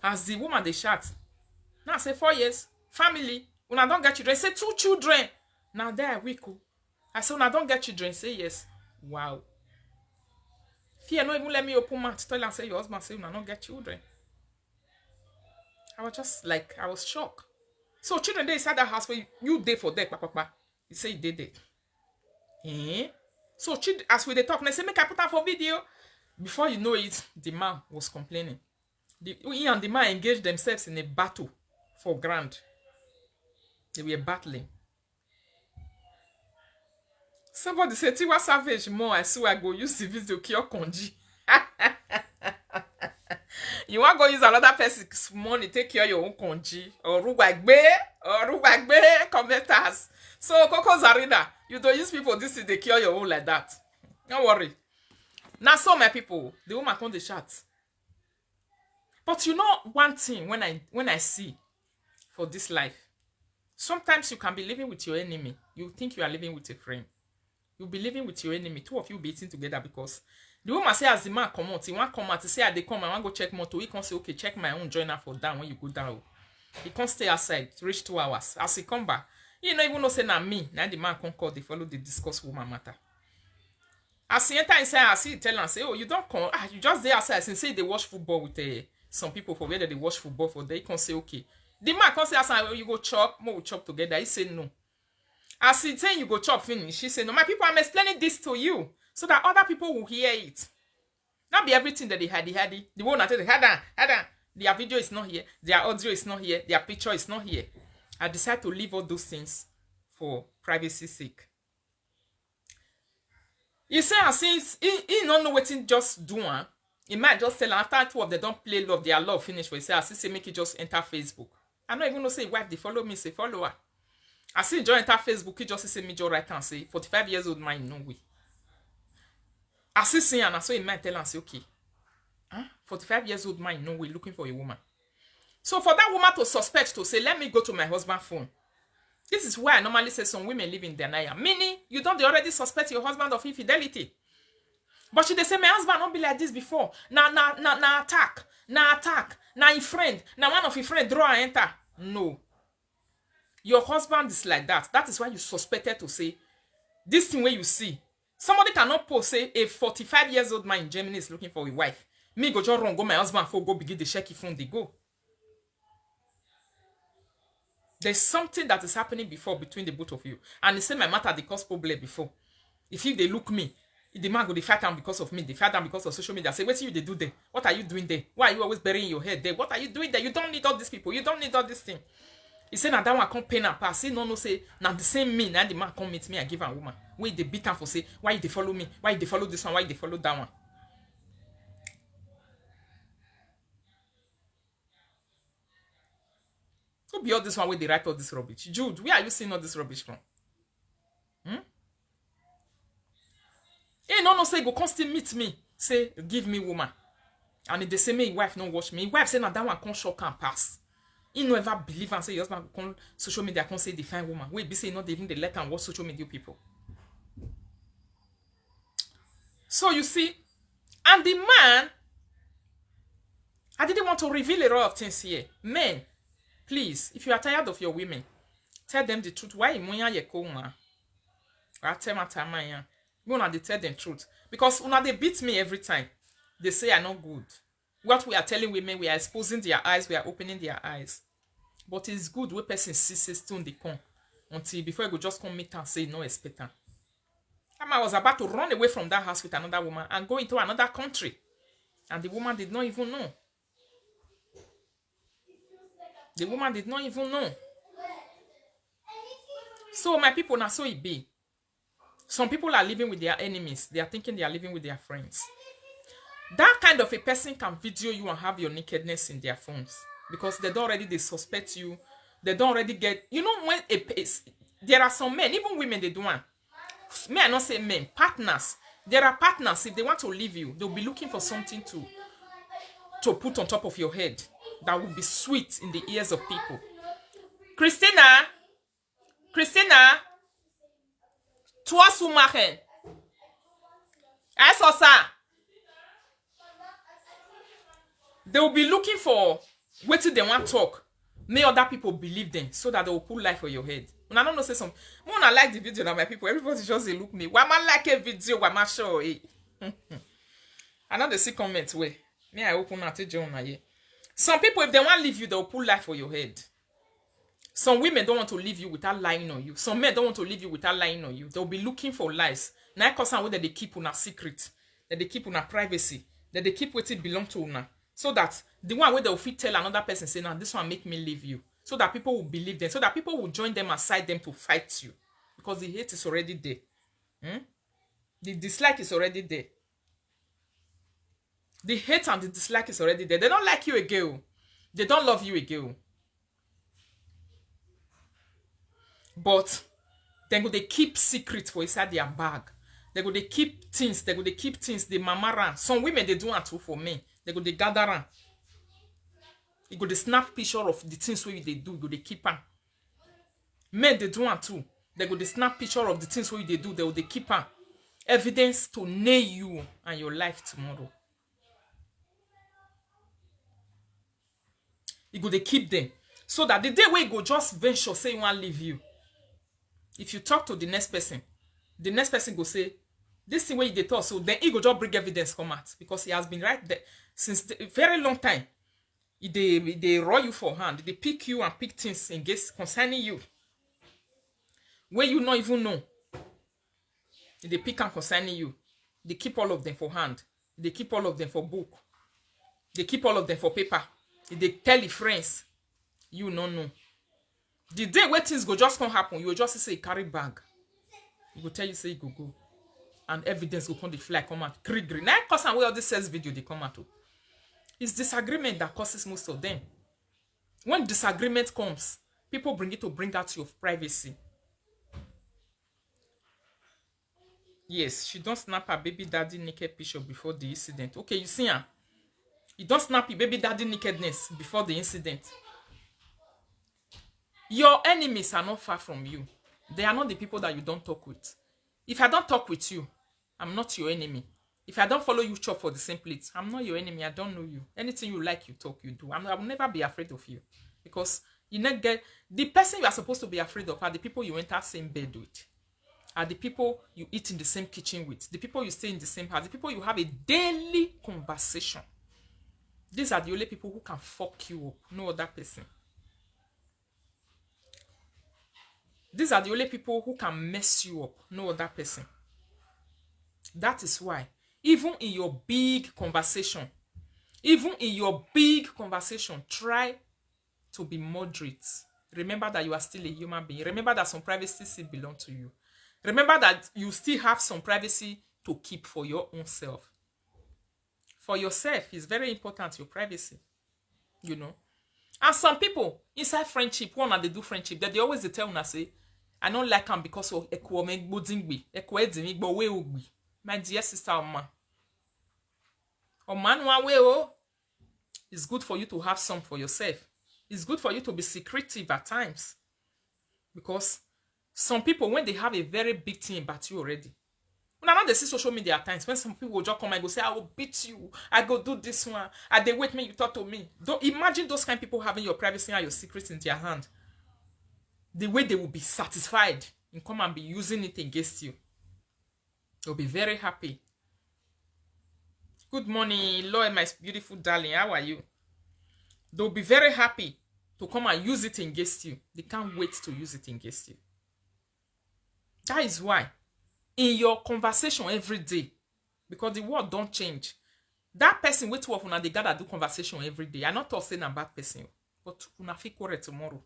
As the woman, they shout. Now I say 4 years. Family. When I don't get children, say 2 children. Now they are weak. I say when I don't get children, say yes. Wow. Fear no even let me open mouth. Tell and say your husband say when I don't get children. I was just like, I was shocked. So children they inside that house where you day for that, papa. You say you did it. So as we they talk, they say make I put out for video. Before you know it, the man was complaining. He and the man engaged themselves in a battle for ground. They were battling. Somebody said, Tiwa Savage more. I swear I go use the video cure Konji. You want to go use another person's money, take care of your own konji. Or Rugwagbe commenters. So, Coco Zarina, you don't use people, this is the cure your own like that. Don't worry. Now, so my people, the woman come the chat. But you know one thing when I see for this life, sometimes you can be living with your enemy. You think you are living with a friend. You'll be living with your enemy. Two of you be eating together because the woman say as the man come out, he want come out, he say they come, I want go check motor. He can say, okay, check my own joiner for down when you go down. He can't stay outside, reach 2 hours. As he come back, you know, even though say na me, now the man come call, they follow, they discuss woman matter. As he enter inside, as he tell and say, oh, you don't come, you just there outside. Since say they watch football with some people for whether they watch football for, they can say, okay. The man can say outside, oh, you go chop, more we chop together. He say no. As he say you go chop finish, she say no. My people, I'm explaining this to you so that other people will hear it. Not be everything that they had. The one that they had. Their video is not here. Their audio is not here. Their picture is not here. I decided to leave all those things for privacy's sake. You say, since he don't know what he just do, he might just tell after 2 of them don't play love, their love finish. For he say, say make it just enter Facebook. I don't even know say wife they follow me, say follow her. I see John enter Facebook, he just say me just right and say 45 years old man, no way. I see saying and I saw him might tell and say, okay. 45 years old man, no way, looking for a woman. So for that woman to suspect to say, let me go to my husband's phone. This is why I normally say some women live in denial. Meaning, you don't already suspect your husband of infidelity. But she they say, my husband don't be like this before. Now attack. Now a friend. Now one of your friend draw and enter. No. Your husband is like that. That is why you suspected to say, this thing where you see. Somebody cannot post, say, a 45 years old man in Germany is looking for a wife. Me go just run, go my husband for go begin the shaky phone, they go. There's something that is happening before between the both of you. And the same matter they cause problem before. If they look me, the man go they fight down because of me, they fight down because of social media. Say, what you they do there? What are you doing there? Why are you always burying your head there? What are you doing there? You don't need all these people. You don't need all this thing. He say, now that one come pain and pass. He no say, now the same me, now the man come meet me, I give a woman. Wait, they beat him for say, why they follow me? Why they follow this one? Why they follow that one? Who be all this one where they write all this rubbish? Jude, where are you seeing all this rubbish from? Hey, no, say, go constantly meet me. Say, give me woman. And if they say, me, wife, no watch me. Wife say, now that one can't shock and pass. He no ever believe and say, your husband come social media, can't say define woman. Wait, be say, not even the let and watch social media people. So you see, and the man, I didn't want to reveal a lot of things here. Men, please, if you are tired of your women, tell them the truth. Why imunya ye koma? I tell my time, man. You wanna tell them truth because una they beat me every time. They say I'm not good. What we are telling women, we are exposing their eyes, we are opening their eyes. But it's good when person sees stone they come until before you go just come meet and say no expect her. I was about to run away from that house with another woman and go into another country, and the woman did not even know. The woman did not even know. So my people, now so it be. Some people are living with their enemies. They are thinking they are living with their friends. That kind of a person can video you and have your nakedness in their phones because they don't already they suspect you. They don't already get. You know when there are some men, even women, they do one. May I not say men, partners. There are partners. If they want to leave you, they'll be looking for something to put on top of your head that will be sweet in the ears of people. Christina, toi sous-marin. I saw ça. They will be looking for what they want to talk. May other people believe them so that they will put life for your head. When I don't know say some, when I like the video now, my people, everybody just they look me. Why am I like a video? Why am I show it? I know the see comments way. Me I open at John here. Some people, if they want to leave you, they will put life for your head. Some women don't want to leave you without lying on you. Some men don't want to leave you without lying on you. They'll be looking for lies. Now, cause that they keep on a secret, that they keep on a privacy, that they keep what it belong to una. So that the one where they'll fit tell another person, say, now this one make me leave you. So that people will believe them. So that people will join them aside them to fight you. Because the hate is already there. The dislike is already there. The hate and the dislike is already there. They don't like you again. They don't love you again. But they go they keep secrets for inside their bag. They go they keep things. They go they keep things. They mama ran. Some women they do it too for men. They go they gather ran. You go they snap picture of the things where they do. You go they keep on. Men they do it too. They go they snap picture of the things where they do. They go they keep on. Evidence to nail you and your life tomorrow. You go they keep them. So that the day where you go just venture say you want to leave you. If you talk to the next person go say, this thing where you talk, so then he go just bring evidence come out. Because he has been right there since the very long time. They roll you for hand. They pick you and pick things against concerning you. Where you not even know. They pick and concerning you. They keep all of them for hand. They keep all of them for book. They keep all of them for paper. They tell the friends. You no know. The day where things go just can't happen, you will just say carry bag. You go tell you say you go. And evidence will come the fly come out. Green. Now cause and where all this says video they come out to. It's disagreement that causes most of them. When disagreement comes, people bring it to bring out your privacy. Yes, she don't snap her baby daddy naked picture before the incident. Okay, you see her. You don't snap your baby daddy nakedness before the incident. Your enemies are not far from you. They are not the people that you don't talk with. If I don't talk with you, I'm not your enemy. If I don't follow you chop for the same plate, I'm not your enemy. I don't know you. Anything you like, you talk, you do. I will never be afraid of you. Because you not get the person you are supposed to be afraid of are the people you enter same bed with. Are the people you eat in the same kitchen with. The people you stay in the same house. The people you have a daily conversation. These are the only people who can fuck you up. No other person. These are the only people who can mess you up. No other person. That is why, even in your big conversation, try to be moderate. Remember that you are still a human being. Remember that some privacy still belongs to you. Remember that you still have some privacy to keep for your own self. For yourself, it's very important, your privacy. You know. And some people, inside friendship, when they do friendship, they always tell una say, I don't like him because of my dear sister Oma. It's good for you to have some for yourself. It's good for you to be secretive at times. Because some people, when they have a very big thing about you already, when I know they see social media at times, when some people will just come and go say, I will beat you, I go do this one, and they wait me, you talk to me. Don't imagine those kind of people having your privacy and your secrets in their hand. The way they will be satisfied in come and be using it against you. They'll be very happy. Good morning, Lord, my beautiful darling. How are you? They'll be very happy to come and use it against you. They can't wait to use it against you. That is why, in your conversation every day, because the world don't change, that person wait to work when they gather do conversation every day. I'm not saying a bad person, but una fit quarrel tomorrow.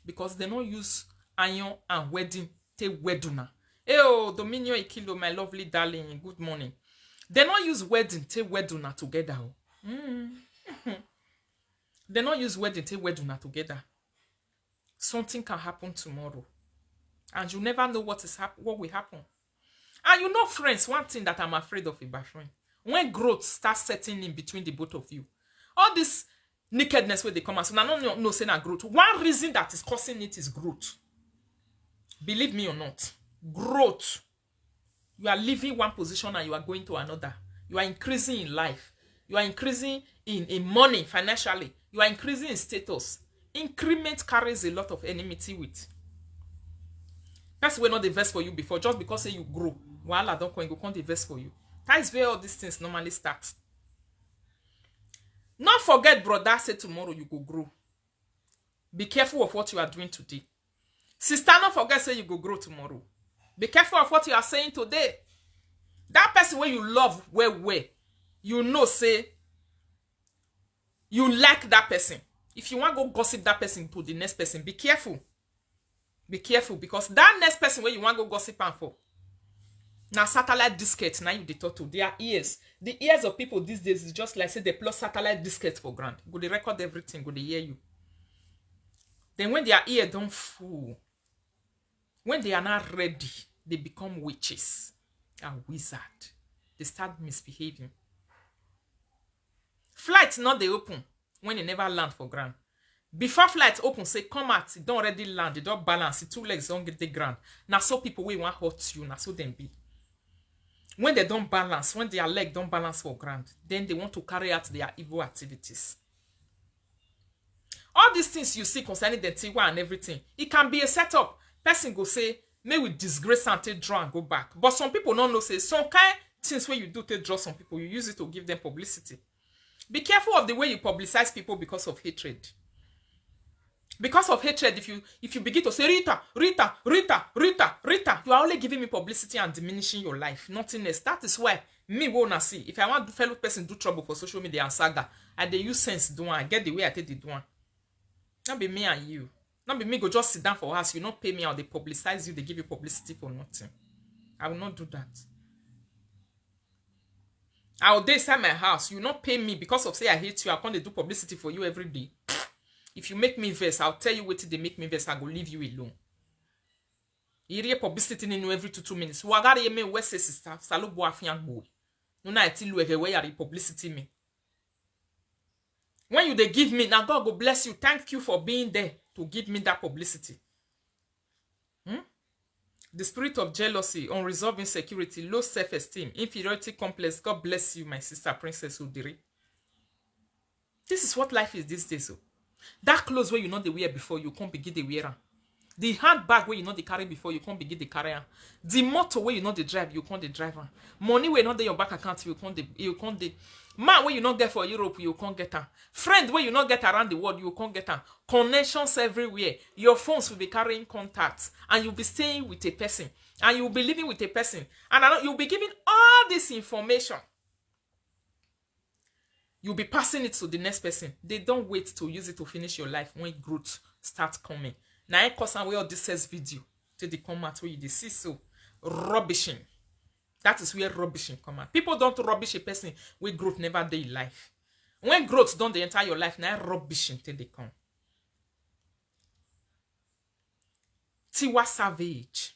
Because they don't use iron and wedding take weduna. Oh, Dominion Ikilo, my lovely darling, good morning. They don't use wedding take weduna together. They don't use wedding take weduna together. Something can happen tomorrow. And you never know what will happen. And you know, friends, one thing that I'm afraid of about friends. When growth starts setting in between the both of you, all this nakedness where they come out. So now no say na growth. One reason that is causing it is growth. Believe me or not. Growth. You are leaving one position and you are going to another. You are increasing in life. You are increasing in money financially. You are increasing in status. Increment carries a lot of enmity with. That's why not the verse for you before. Just because say you grow. While I don't go the verse for you. That is where all these things normally start. Not forget, brother, say tomorrow you go grow. Be careful of what you are doing today. Sister, not forget, say you go grow tomorrow. Be careful of what you are saying today. That person where you love, where, you know, say, you like that person. If you want to go gossip that person to the next person, be careful. Be careful, because that next person where you want to go gossip and for, Now satellite disket, now you the talk to their ears. The ears of people these days is just like say they plus satellite disket for grand. Go they record everything, go they hear you. Then when their ear don't fool, when they are not ready, they become witches and wizard. They start misbehaving. Flight not they open when they never land for ground. Before flight open, say come out, it don't already land, it don't balance, it 2 legs don't get the ground. Now so people we want hurt you, now so them be. When they don't balance, when their leg don't balance for ground, then they want to carry out their evil activities. All these things you see concerning the Tiwa and everything, it can be a setup. Person go say, may we disgrace and take draw and go back. But some people don't know, say, some kind things where you do take draw some people, you use it to give them publicity. Be careful of the way you publicize people because of hatred. Because of hatred, if you begin to say, Rita, Rita, Rita, Rita, Rita, you are only giving me publicity and diminishing your life. Nothing else. That is why me wanna see. If I want the fellow person do trouble for social media and saga, and they use sense do one, I get the way I take the do one. Not be me and you. Not be me go just sit down for us. You not pay me or they publicize you, they give you publicity for nothing. I will not do that. I will dey inside my house. You not pay me because of say I hate you. I can't do publicity for you every day. If you make me vex, I'll tell you what they make me vex. I go leave you alone. You hear publicity in you every 2 minutes. Wagari ye me wese sister. Salo bo afiang boy. No na eti lu ewe ya publicity me. When you they give me, now God go bless you. Thank you for being there to give me that publicity. The spirit of jealousy, unresolved insecurity, low self-esteem, inferiority complex. God bless you, my sister, Princess Udiri. This is what life is these days. So. That clothes where you know they wear before, you can't begin the wear. The handbag where you know they carry before, you can't begin the carry. The motor where you know they drive, you can't the driver. Money where you know they your bank account, you can't the man where you not get for Europe, you can't get her. Friend where you not get around the world, you can't get her. Connections everywhere. Your phones will be carrying contacts, and you'll be staying with a person, and you'll be living with a person, and you'll be giving all this information. You'll be passing it to the next person. They don't wait to use it to finish your life when growth starts coming. Now I cause where all this says video to the comment where you see so rubbishing. That is where rubbishing come out. People don't rubbish a person where growth never day in life. When growth done the entire your life, now rubbishing till they come. Tiwa Savage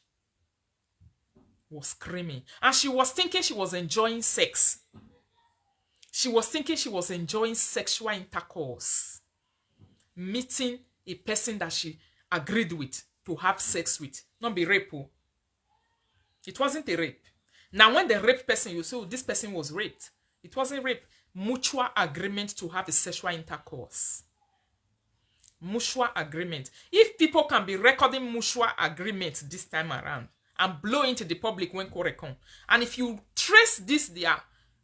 was screaming. And she was thinking she was enjoying sex. She was thinking she was enjoying sexual intercourse. Meeting a person that she agreed with to have sex with. Not be rape. It wasn't a rape. Now when the rape person, you say, oh, this person was raped. It wasn't rape. Mutual agreement to have a sexual intercourse. Mutual agreement. If people can be recording mutual agreement this time around and blow into the public when correcon, and if you trace this their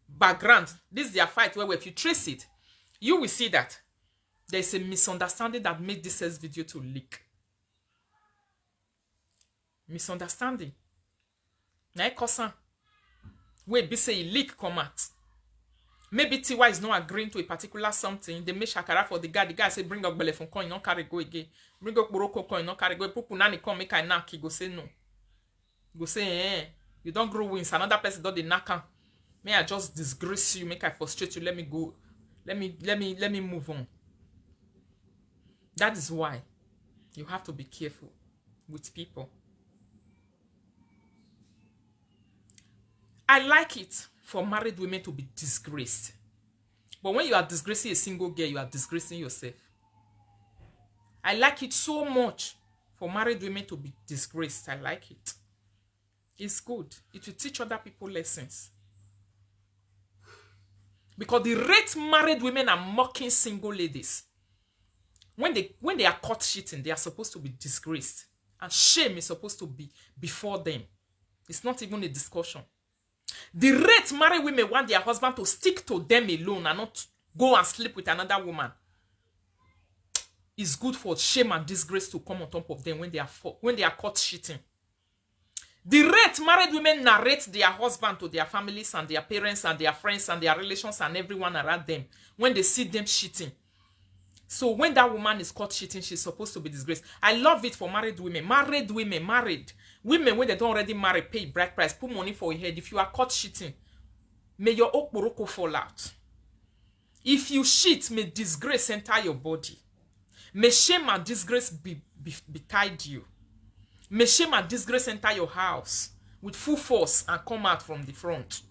background, this their fight, where if you trace it, you will see that there's a misunderstanding that made this video to leak. Misunderstanding. Now, cousin, where be say leak come out. Maybe Tiwa is not agreeing to a particular something. They make shakara for the guy. The guy say bring up belly from coin, not carry go again. Bring up boroko coin, not carry go. Pupu nani come make a knock. He go say no. He go say you don't grow wings. Another person do the knocker. May I just disgrace you? Make I frustrate you? Let me go. Let me move on. That is why you have to be careful with people. I like it for married women to be disgraced. But when you are disgracing a single girl, you are disgracing yourself. I like it so much for married women to be disgraced. I like it. It's good. It will teach other people lessons. Because the rate married women are mocking single ladies. When they are caught cheating, they are supposed to be disgraced. And shame is supposed to be before them. It's not even a discussion. The rate married women want their husband to stick to them alone and not go and sleep with another woman. It's good for shame and disgrace to come on top of them when they are caught cheating. The rate married women narrate their husband to their families and their parents and their friends and their relations and everyone around them when they see them cheating. So when that woman is caught cheating, she's supposed to be disgraced. I love it for married women. Married women, women when they don't already marry, pay bride price, put money for your head. If you are caught cheating, may your okporoko fall out. If you cheat, may disgrace enter your body. May shame and disgrace betide you. May shame and disgrace enter your house with full force and come out from the front.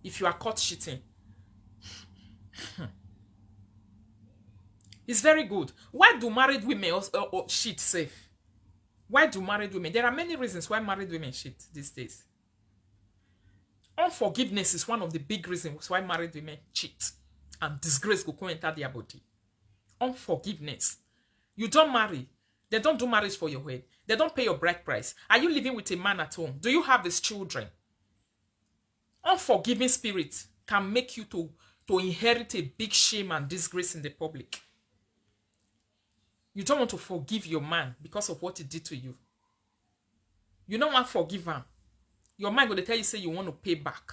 If you are caught cheating. It's very good. Why do married women cheat safe? Why do married women? There are many reasons why married women cheat these days. Unforgiveness is one of the big reasons why married women cheat. And disgrace will come enter their body. Unforgiveness. You don't marry. They don't do marriage for your head. They don't pay your bride price. Are you living with a man at home? Do you have these children? Unforgiving spirit can make you to inherit a big shame and disgrace in the public. You don't want to forgive your man because of what he did to you. You don't want to forgive him. Your mind will tell you, say you want to pay back.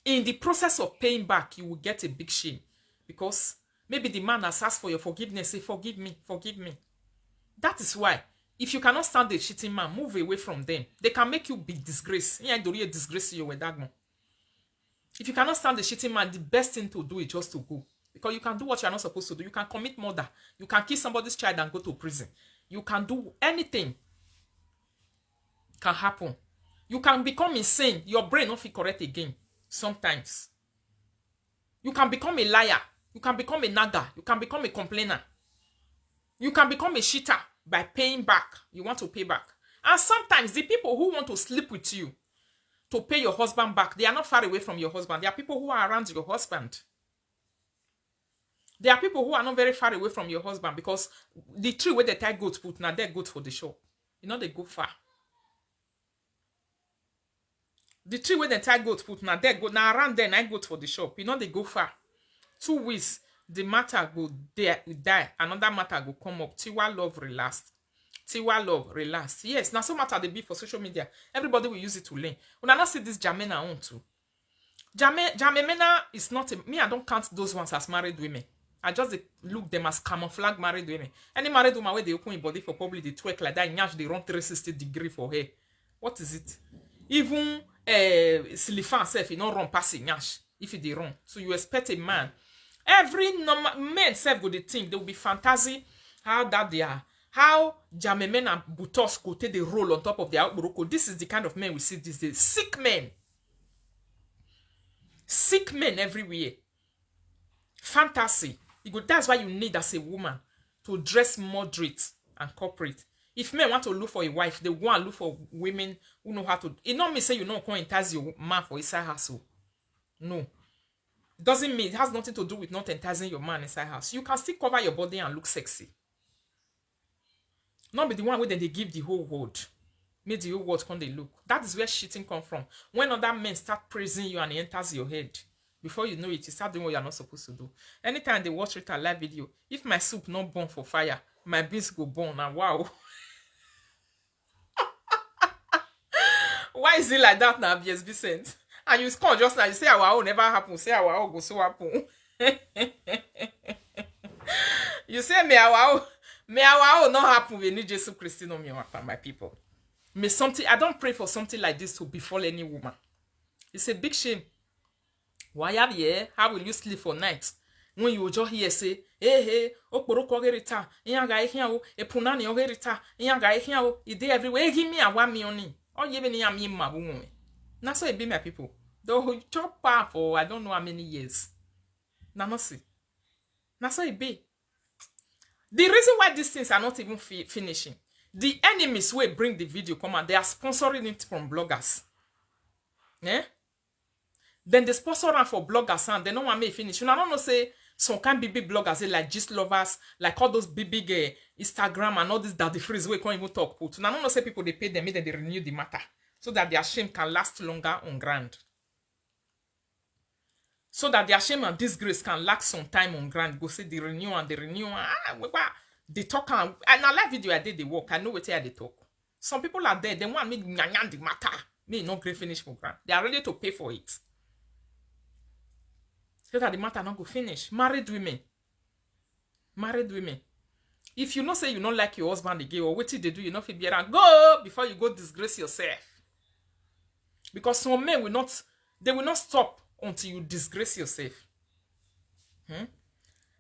In the process of paying back, you will get a big shame. Because maybe the man has asked for your forgiveness. Say, forgive me, forgive me. That is why, if you cannot stand a cheating man, move away from them. They can make you be disgraced. Disgrace you with that man. If you cannot stand the cheating man, the best thing to do is just to go. Because you can do what you are not supposed to do. You can commit murder. You can kill somebody's child and go to prison. You can do anything. Can happen. You can become insane. Your brain not feel correct again. Sometimes. You can become a liar. You can become a naga. You can become a complainer. You can become a cheater by paying back. You want to pay back. And sometimes the people who want to sleep with you to pay your husband back, they are not far away from your husband. There are people who are around your husband. There are people who are not very far away from your husband because the tree where they tie goats put, now they're good for the show. You know, they go far. The tree where they tie goats put, now they're good. Now around there, I go for the shop. You know, they go far. 2 weeks, the matter go there, die. Another matter go come up. Tiwa love relast. Tiwa love relast. Yes, now so matter they be for social media. Everybody will use it to learn. When I not see this Jamena on too. Jamena is not me. I don't count those ones as married women. I just look them as camouflage married women. Any married woman where they open a body for public, they twerk like that, nyash, they run 360 degree for her. What is it? Even Silifan self, you not run past a nyash if they run. So you expect a man. Every man self go they think there will be fantasy how that they are. How Jamemen and Butos go take the roll on top of their outburoko. This is the kind of men we see these days. Sick men. Sick men everywhere. Fantasy. That's why you need as a woman to dress moderate and corporate. If men want to look for a wife, they want to look for women who know how to. It not mean say you know can't entice your man for inside house. No. It doesn't mean it has nothing to do with not enticing your man inside house. You can still cover your body and look sexy. Not be the one where they give the whole world. Make the whole world come they look. That is where cheating come from. When other men start praising you and it enters your head. Before you know it, you start doing what you're not supposed to do. Anytime they watch it a live video, if my soup not burn for fire, my beans go burn. Now, wow. Why is it like that now, BSB sent? And you score just now, you say our own never happen. Say our own go so happen. You say may our own not happen. We need Jesus Christ on me, my people. May something, I don't pray for something like this to befall any woman. It's a big shame. Why have you? How will you sleep for night? When you just hear say, hey, okporoko gerita, inyaga ehia e punani ogerita, inyaga ehia o, ide everywhere. Give me a 1 million. Oh, you even hear me mabu. Na so it be my people. Though chop pa for I don't know how many years. Na see. Na so it be. The reason why these things are not even finishing, the enemies will bring the video come and they are sponsoring it from bloggers. Yeah? Then they sponsor them for bloggers and they don't want me to finish. You don't know say some kind of big bloggers like Gist Lovers, like all those big Instagram and all this daddy freeze we can't even talk put. Now I don't know say people they pay them, then they renew the matter so that their shame can last longer on ground. So that their shame and disgrace can last some time on ground. Go say the renew. They talk and a live video I did the work. I know what they talk. Some people are there, they want me nyanyan the matter. Me not great finish for ground. They are ready to pay for it. So that the matter not go finish. Married women. Married women. If you know say you don't like your husband again, or what did they do, you know if you be around, go before you go disgrace yourself. Because some men will not, they will not stop until you disgrace yourself.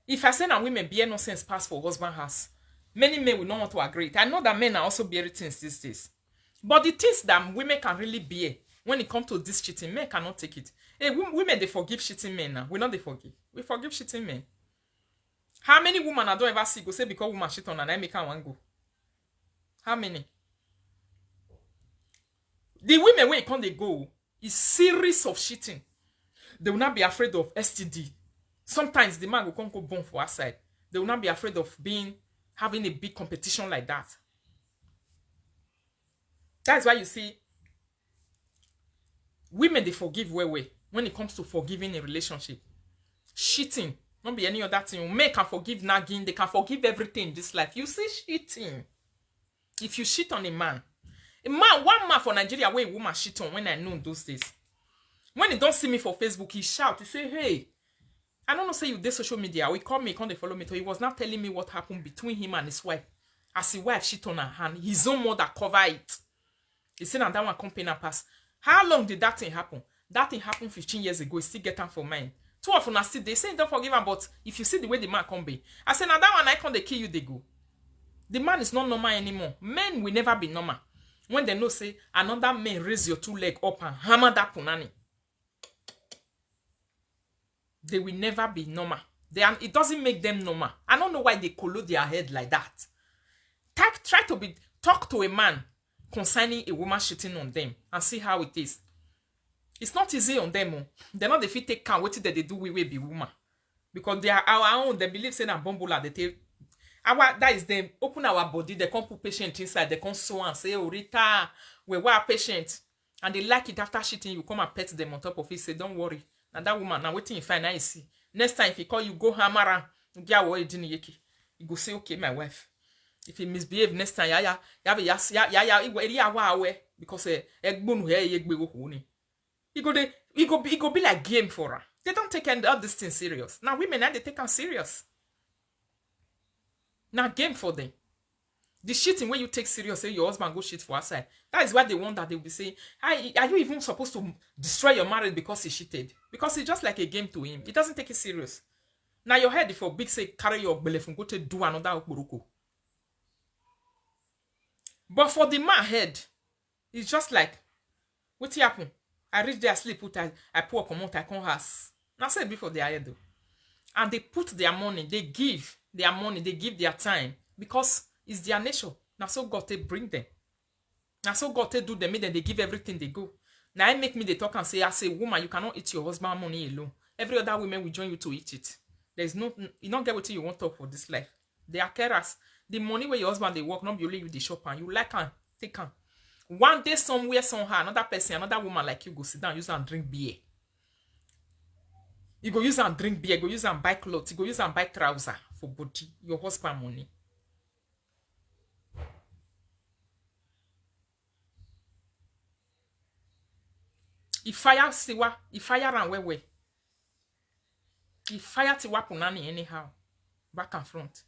If I say that women bear nonsense pass for husband house, many men will not want to agree. I know that men are also bearing things these days. But the things that women can really bear when it comes to this cheating, men cannot take it. Hey, women, they forgive cheating men now. We not they forgive. We forgive cheating men. How many women I don't ever see go say because woman cheat on and I make her one go? How many? The women when it come they go is series of cheating. They will not be afraid of STD. Sometimes the man will come go born for outside. They will not be afraid of having a big competition like that. That's why you see women they forgive way when it comes to forgiving a relationship. Cheating, not be any other thing. Men can forgive nagging, they can forgive everything in this life. You see cheating. If you cheat on a man, one man for Nigeria where a woman cheat on when I know those days. When he don't see me for Facebook, he shout, he say, hey, I don't know say you did social media. He call me, he follow me. So he was not telling me what happened between him and his wife. As his wife cheat on her hand, his own mother cover it. He said that one company pass. How long did that thing happen? That thing happened 15 years ago. He still get them for mine. Two of them still they say don't forgive him, but if you see the way the man come be, I said now that one I can't they kill you, they go. The man is not normal anymore. Men will never be normal. When they know say another man raise your two leg up and hammer that punani. They will never be normal. It doesn't make them normal. I don't know why they color their head like that. Try to talk to a man concerning a woman cheating on them and see how it is. It's not easy on them. They're not the fit take count what that they do we will be woman. Because they are our own, they believe saying that bumbola they take that is them open our body, they can't put patient inside, they can't sew and say, oh Rita, we were patient. And they like it after cheating, you come and pet them on top of it, say, don't worry. And that woman, now waiting you find I see. Next time if he call you, go hammer and get away didn't you go say, okay, my wife. If he misbehave next time, because it go be like game for her. They don't take all this thing serious. Now women they take them serious. Now game for them. The cheating when you take serious, say your husband go shit for outside. That is why they want that they will be saying, are you even supposed to destroy your marriage because he cheated? Because it's just like a game to him. He doesn't take it serious. Now your head if for big say carry your belly from go to do another okporoko. But for the man head, it's just like, what happen? I reach there, sleep, I pour come out, I come house. Now say before they are head though. And they put their money, they give their money, they give their time because it's their nature. Now so God they bring them. Now so God they do them, then they give everything they go. Now it make me they talk and say, as a woman, you cannot eat your husband money alone. Every other woman will join you to eat it. There's no, you don't get what you want to for this life. They are carers. The money where your husband they work, not be only you the shop and you like and take on. One day somewhere, somehow, another person, another woman like you go sit down, use and drink beer. You go use and drink beer, go use and buy clothes, you go use and buy trousers for body, your husband money. If fire siwa, if fire and where. If fire tiwa punani anyhow, back and front.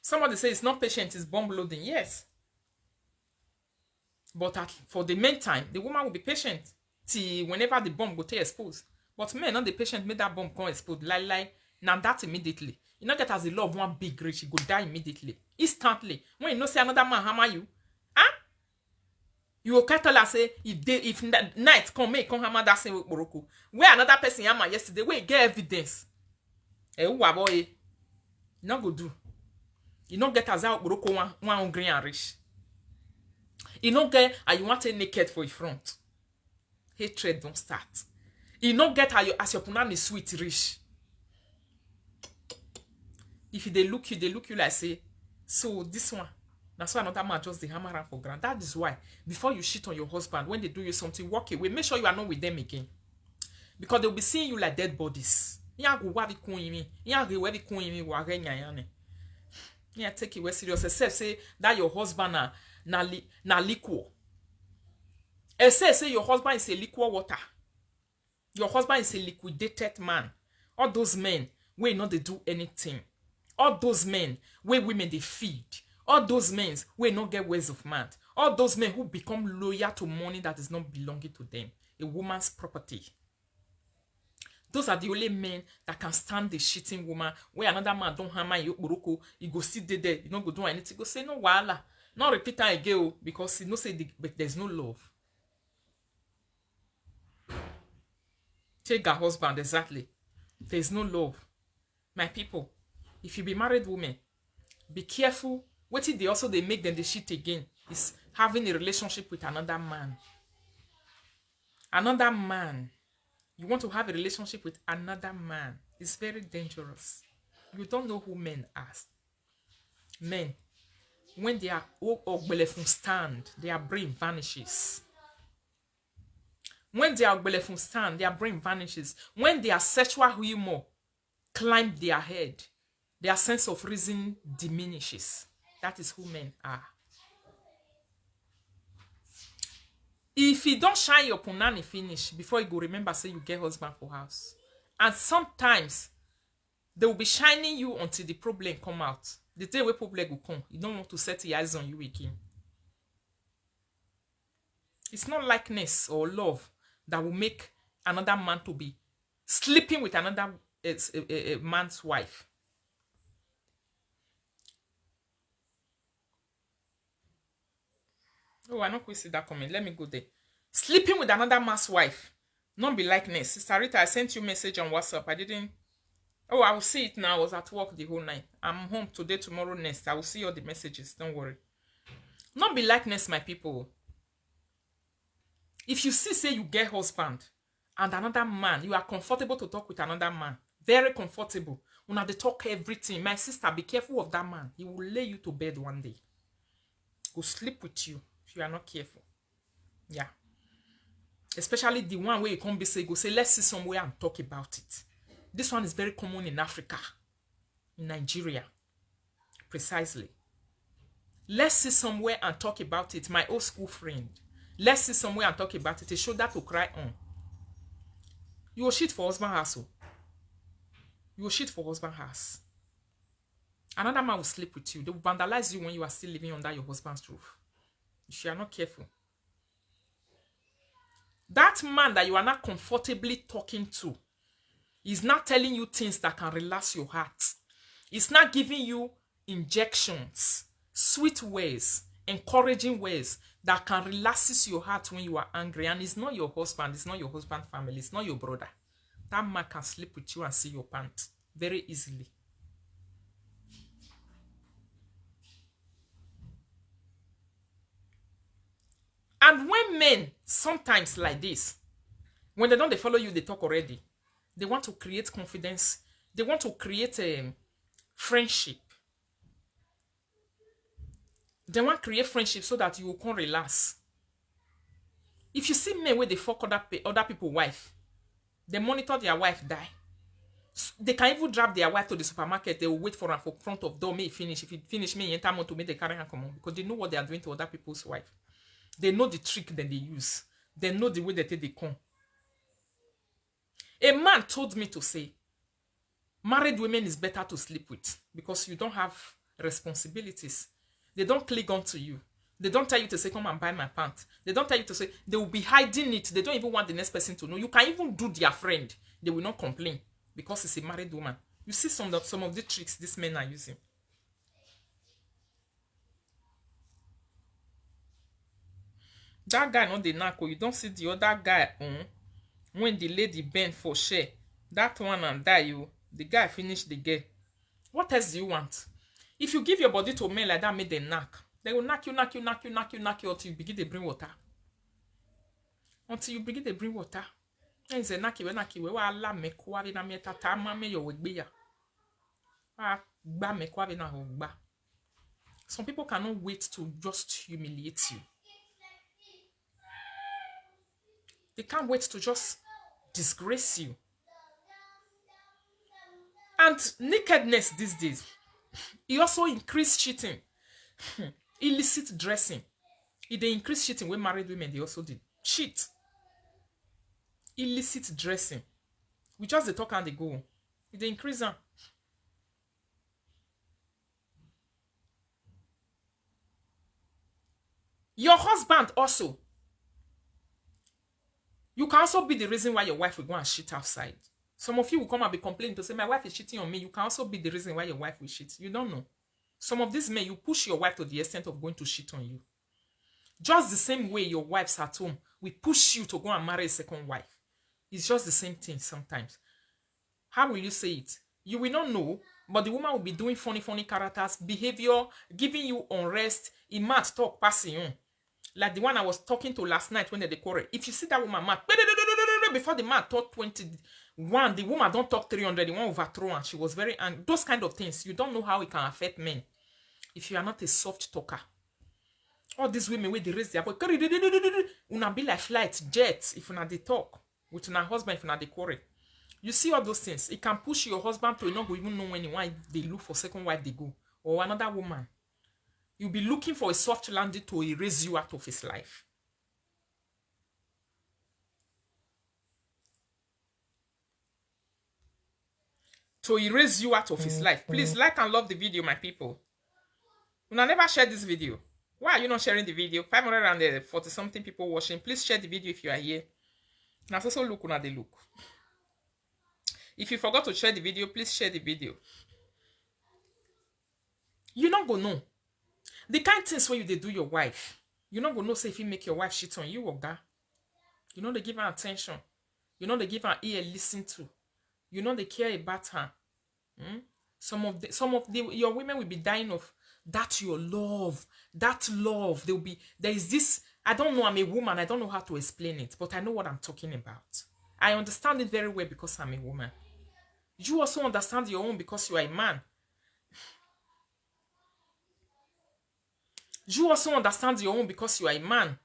Somebody say it's not patient, it's bomb loading. Yes. But for the meantime, the woman will be patient till whenever the bomb go to expose. But men, not the patient, make that bomb come explode. Like, now that immediately. You know that as the love one big rich, you go die immediately. Instantly. When you know say another man hammer you, huh? You will tell her say, if night come, make come hammer that same Morocco. Where another person hammer yesterday, where you get evidence. Boy, you not go do. You don't get as out Morocco one hungry and rich. You don't get and you want to naked for your front. Hatred don't start. You don't get how you as your punani sweet rich. If they look you like say, so this one. That's why another man just the hammer for granted. That is why before you shit on your husband, when they do you something, walk away. Make sure you are not with them again. Because they'll be seeing you like dead bodies. Yeah, take it way serious. Except say that your husband na liquor. Except say your husband is a liquor water. Your husband is a liquidated man. All those men, wey no dey do anything. All those men wey women dey feed. All those men wey no get ways of mouth. All those men who become loyal to money that is not belonging to them. A woman's property. Those are the only men that can stand the cheating woman. Where another man don't hammer you, he go sit there, you don't go do anything. Go say no wala. Not repeat that again because he no say but there's no love. Take her husband, exactly. There's no love. My people, if you be married woman, be careful. What if they make them the shit again? Is having a relationship with another man. Another man. You want to have a relationship with another man. It's very dangerous. You don't know who men are. Men, when they are ogbelefun stand, their brain vanishes. When they are ogbelefun stand, their brain vanishes. When their sexual humor climb their head, their sense of reason diminishes. That is who men are. If you don't shine your punani finish before you go remember say you get husband for house. And sometimes they will be shining you until the problem come out. The day where problem will come, you don't want to set your eyes on you again. It's not likeness or love that will make another man to be sleeping with another man's wife. Oh, I not quit see that comment. Let me go there. Sleeping with another man's wife. Not be likeness. Sister Rita, I sent you a message on WhatsApp. I didn't. Oh, I will see it now. I was at work the whole night. I'm home today, tomorrow, next. I will see all the messages. Don't worry. Not be likeness, my people. If you see, say you get husband and another man, you are comfortable to talk with another man. Very comfortable. Una they talk everything. My sister, be careful of that man. He will lay you to bed one day. Go sleep with you. If you are not careful. Yeah. Especially the one where you come be say, go say, let's see somewhere and talk about it. This one is very common in Africa. In Nigeria. Precisely. Let's see somewhere and talk about it. My old school friend. Let's see somewhere and talk about it. A shoulder to cry on. You will shit for husband house. You will shit for husband house. Another man will sleep with you. They will vandalize you when you are still living under your husband's roof. If you are not careful. That man that you are not comfortably talking to is not telling you things that can relax your heart. It's not giving you injections, sweet ways, encouraging ways that can relax your heart when you are angry. And it's not your husband, it's not your husband's family, it's not your brother. That man can sleep with you and see your pants very easily. And when men, sometimes like this, when they don't follow you, they talk already. They want to create confidence. They want to create a friendship. They want to create friendship so that you can relax. If you see men where they fuck other people's wife, they monitor their wife die. They can even drop their wife to the supermarket. They will wait for her for front of door. May finish. If it finish, may enter to make the carry her come on because they know what they are doing to other people's wife. They know the trick that they use. They know the way that they come. A man told me to say, married women is better to sleep with because you don't have responsibilities. They don't click onto you. They don't tell you to say, come and buy my pants. They don't tell you to say, they will be hiding it. They don't even want the next person to know. You can even do their friend. They will not complain because it's a married woman. You see some of the tricks these men are using. That guy not the knack. You don't see the other guy when the lady bend for share. That one and die you. The guy finish the game. What else do you want? If you give your body to men like that, make them knack. They will knock you until you begin to bring water. Until you begin to bring water. Then say knock you. Wa la me kwa vi na me tata ma me yo wegbe ya. Ba me kwa vi na ogba. Some people cannot wait to just humiliate you. They can't wait to just disgrace you. And nakedness these days, it also increase cheating. Illicit dressing. It they increase cheating when married women, they also did. Cheat. Illicit dressing. We just they talk and they go. It they increase them. Your husband also. You can also be the reason why your wife will go and shit outside. Some of you will come and be complaining to say, my wife is cheating on me. You can also be the reason why your wife will shit. You don't know. Some of these men, you push your wife to the extent of going to shit on you. Just the same way your wives at home, we push you to go and marry a second wife. It's just the same thing sometimes. How will you say it? You will not know, but the woman will be doing funny characters, behavior, giving you unrest, in mad talk, passing on. Like the one I was talking to last night when they quarrel. If you see that woman mad, before the man talk 21, the woman don't talk 300, the one overthrow and she was very angry. Those kind of things, you don't know how it can affect men. If you are not a soft talker. All these women where they raise their voice, una be like flight, jets, if una they talk. With una husband, if una they quarrel. You see all those things. It can push your husband to not even know when they look for second wife they go. Or another woman. You'll be looking for a soft landing to erase you out of his life. To erase you out of his life. Please like and love the video, my people. Una never share this video. Why are you not sharing the video? 540 something people watching. Please share the video if you are here. Now also look una they look. If you forgot to share the video, please share the video. You not gonna know. The kind of things where you do your wife. You not gonna know say if you make your wife shit on you or that. You know they give her attention. You know they give her ear listen to. You know they care about her. Some of your women will be dying of that your love. That love. There is this. I don't know, I'm a woman. I don't know how to explain it, but I know what I'm talking about. I understand it very well because I'm a woman. You also understand your own because you are a man. You also understand your own because you are a man.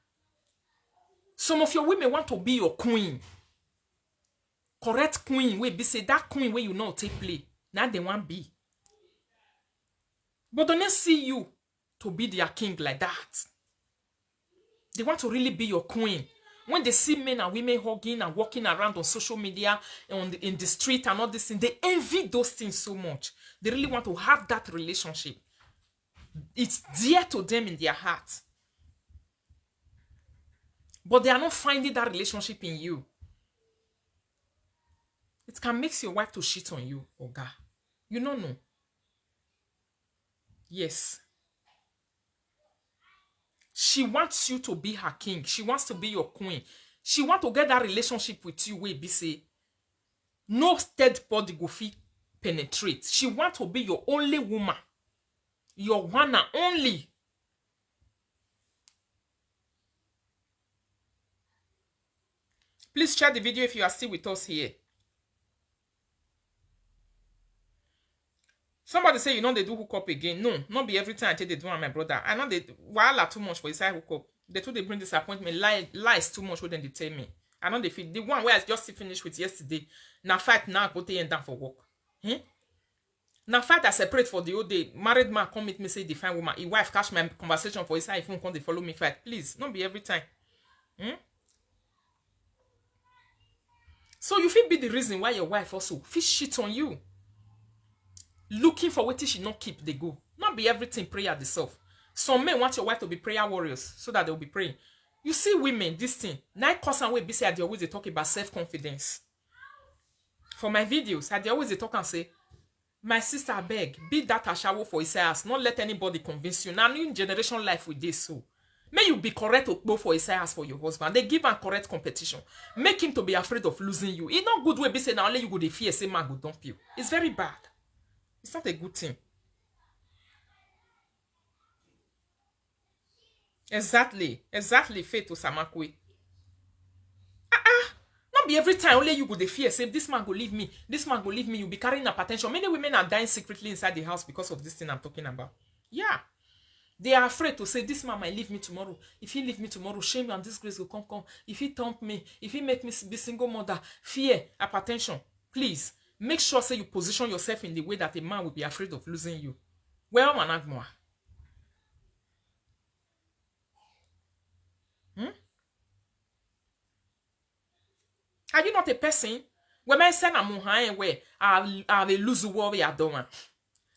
Some of your women want to be your queen. Correct queen. Wait, be say that queen where you know take play. Now they want be. But don't they see you to be their king like that. They want to really be your queen. When they see men and women hugging and walking around on social media, in the street and all this thing, they envy those things so much. They really want to have that relationship. It's dear to them in their heart. But they are not finding that relationship in you. It can make your wife to cheat on you, Oga. You don't know. Yes. She wants you to be her king. She wants to be your queen. She wants to get that relationship with you where be say no third body go fit penetrate. She wants to be your only woman. Your one and only. Please share the video if you are still with us here. Somebody say you know they do hook up again. No, not be every time I tell they do on my brother. I know they while too much for inside hook up. They too they bring disappointment. Lies too much when they tell me. I know they feel the one where I just finished with yesterday. Now fight now go take down for work. Now fight I separate for the whole day. Married man come meet me say define woman. His wife catch my conversation for his phone come they follow me fight. Please, not be every time. So you feel be the reason why your wife also feel shit on you. Looking for what she not keep they go. Not be everything prayer themselves. Some men want your wife to be prayer warriors so that they'll be praying. You see women, this thing. Now cause and way be say I always they talk about self-confidence. For my videos, I always they talk and say, my sister I beg, be that a shower for his ass. Not let anybody convince you. Now new generation life with this so. May you be correct to go for his ass for your husband. They give him correct competition. Make him to be afraid of losing you. It's not good way be say now only you go the fear say man go dump you. It's very bad. It's not a good thing. Exactly, Faith Osamakwe. Not be every time only you go the fear say this man go leave me, this man go leave me. You be carrying hypertension. Many women are dying secretly inside the house because of this thing I'm talking about. Yeah, they are afraid to say this man might leave me tomorrow. If he leave me tomorrow, shame and disgrace will come. If he dump me, if he make me be single mother, fear, hypertension. Please. Make sure say you position yourself in the way that a man will be afraid of losing you. Well, managmoa. Are you not a person? When I say I'm where I lose the war you don't.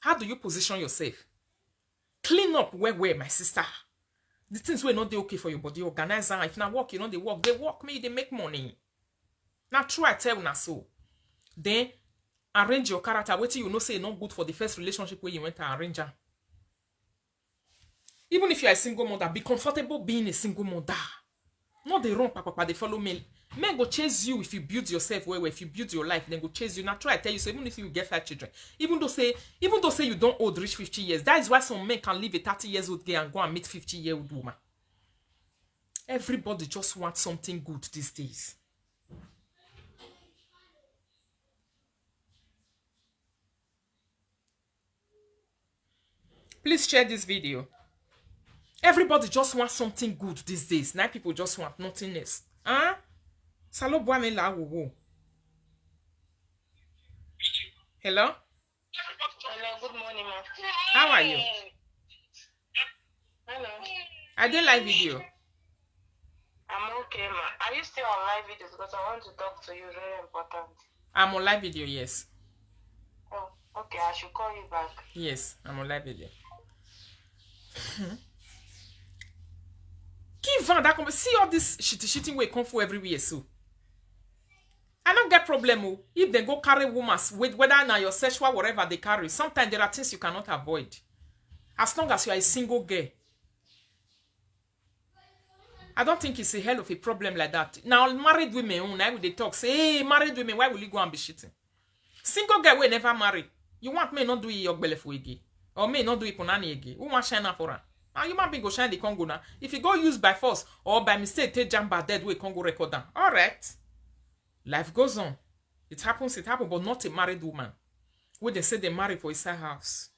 How do you position yourself? Clean up where my sister. The things wey not dey okay for your body, organize am. If na work, you know they work, me they make money. Now true, I tell una so. Then arrange your character. Wait till you know say not good for the first relationship where you went to arrange am. Even if you are a single mother, be comfortable being a single mother. Not the wrong papa, they follow men. Men go chase you if you build yourself well. If you build your life, then go chase you. Now try to tell you so. Even if you get 5 children, even though say you don't old reach 50 years, that is why some men can leave a 30 years old girl and go and meet 50-year-old woman. Everybody just wants something good these days. Please share this video. Everybody just wants something good these days. Now people just want nothing else. Huh? Salo boame la wo. Hello? Hello, good morning, ma. How are you? Hello. I did live video. I'm okay, ma. Are you still on live videos? Because I want to talk to you, very important. I'm on live video, yes. Oh, okay, I should call you back. Yes, I'm on live video. Give on that. See all this shitty way come for everywhere, so. I don't get problem. If they go carry women, whether now your sexual, whatever they carry, sometimes there are things you cannot avoid. As long as you are a single girl. I don't think it's a hell of a problem like that. Now, married women, now they talk, say, hey, married women, why will you go and be shitting? Single girl will never marry. You want me not do it your belly for again. Or me not do it for nanny again. Who want shine for her? Now, you might be go shine the Congo now. If you go use by force or by mistake, take jump dead way Congo record down. Alright. Life goes on. It happens, but not a married woman. When they say they marry for his house.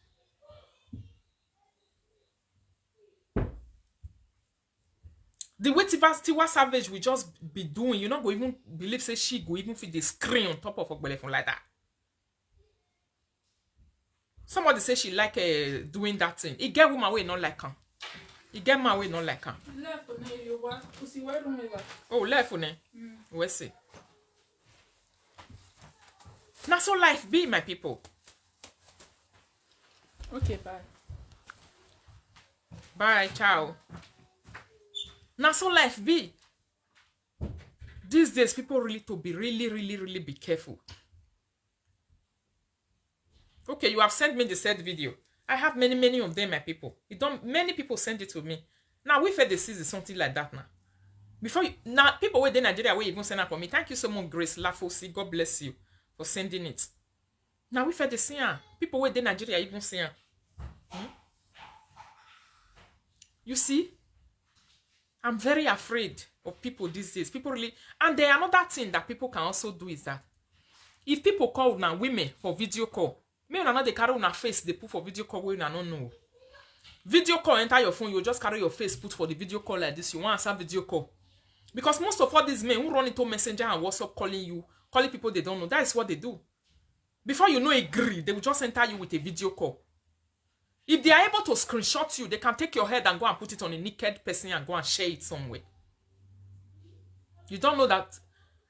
The way Tiwa Savage will just be doing, you not go even believe say she go even feel the screen on top of a telephone like that. Somebody say she like doing that thing. It get woman way not like her. It get man way not like her. Oh, left on it. Where see? Now so life be, my people. Okay, bye. Bye, ciao. Now so life be. These days, people really to be really be careful. Okay, you have sent me the said video. I have many of them, my people. Many people send it to me. Now we fed the season something like that now. Before you, now people within Nigeria will even send it for me. Thank you so much, Grace Lafosi. God bless you for sending it. Now we fed the scene. People within Nigeria even say. You see, I'm very afraid of people these days. People really, and there another thing that people can also do is that if people call now women for video call, me una not they carry on face they put for video call where you don't know. Video call enter your phone, you just carry your face put for the video call like this. You want to answer video call because most of all these men who run into Messenger and WhatsApp calling people they don't know. That is what they do. Before you know agree, they will just enter you with a video call. If they are able to screenshot you, they can take your head and go and put it on a naked person and go and share it somewhere. You don't know that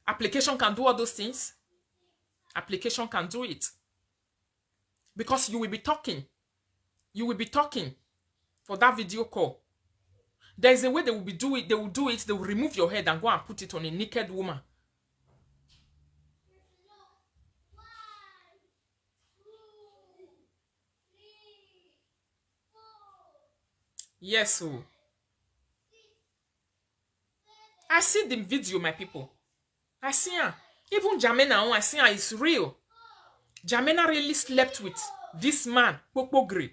application can do all those things? Application can do it. Because you will be talking. You will be talking for that video call. There is a way they will do it. They will remove your head and go and put it on a naked woman. Yes, so I see the video, my people. I see her. Even Jamena, I see her. It's real. Jamena really slept with this man, Popogri.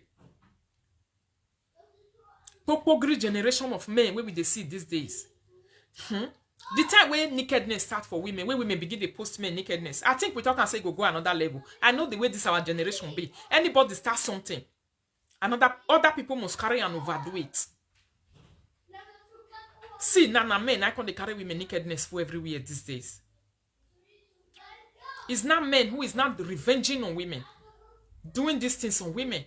Popogri generation of men, where we they see these days. The time when nakedness start for women, when women begin to post men nakedness, I think we talk and say go another level. I know the way this our generation be. Anybody start something, other people must carry and overdo it. See, Nana men, I can't carry women nakedness for everywhere these days. It's not men who is not revenging on women, doing these things on women.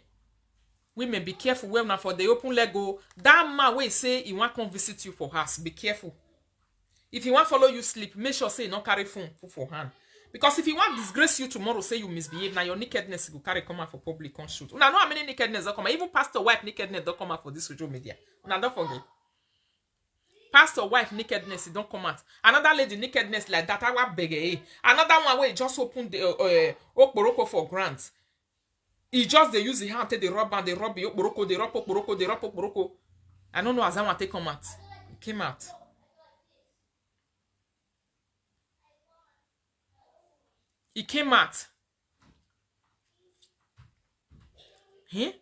Women, be careful. Well, now for the open leg go, that man will say he want to come visit you for house. Be careful. If he want follow you sleep, make sure say not carry phone put for hand. Because if he want disgrace you tomorrow, say you misbehave, now your nakedness will carry come out for public shoot. Now know how many nakedness don't come out. Even pastor wife nakedness don't come out for this social media. Now don't forget. Pastor wife nakedness, it don't come out. Another lady nakedness like that, I was beg. Another one where he just opened the okporoko for grants. He just they use the hand, take the rub and they rub the okporoko, they rub okporoko, they rub okporoko. I don't know as I want to come out. It came out. It came out. Eh?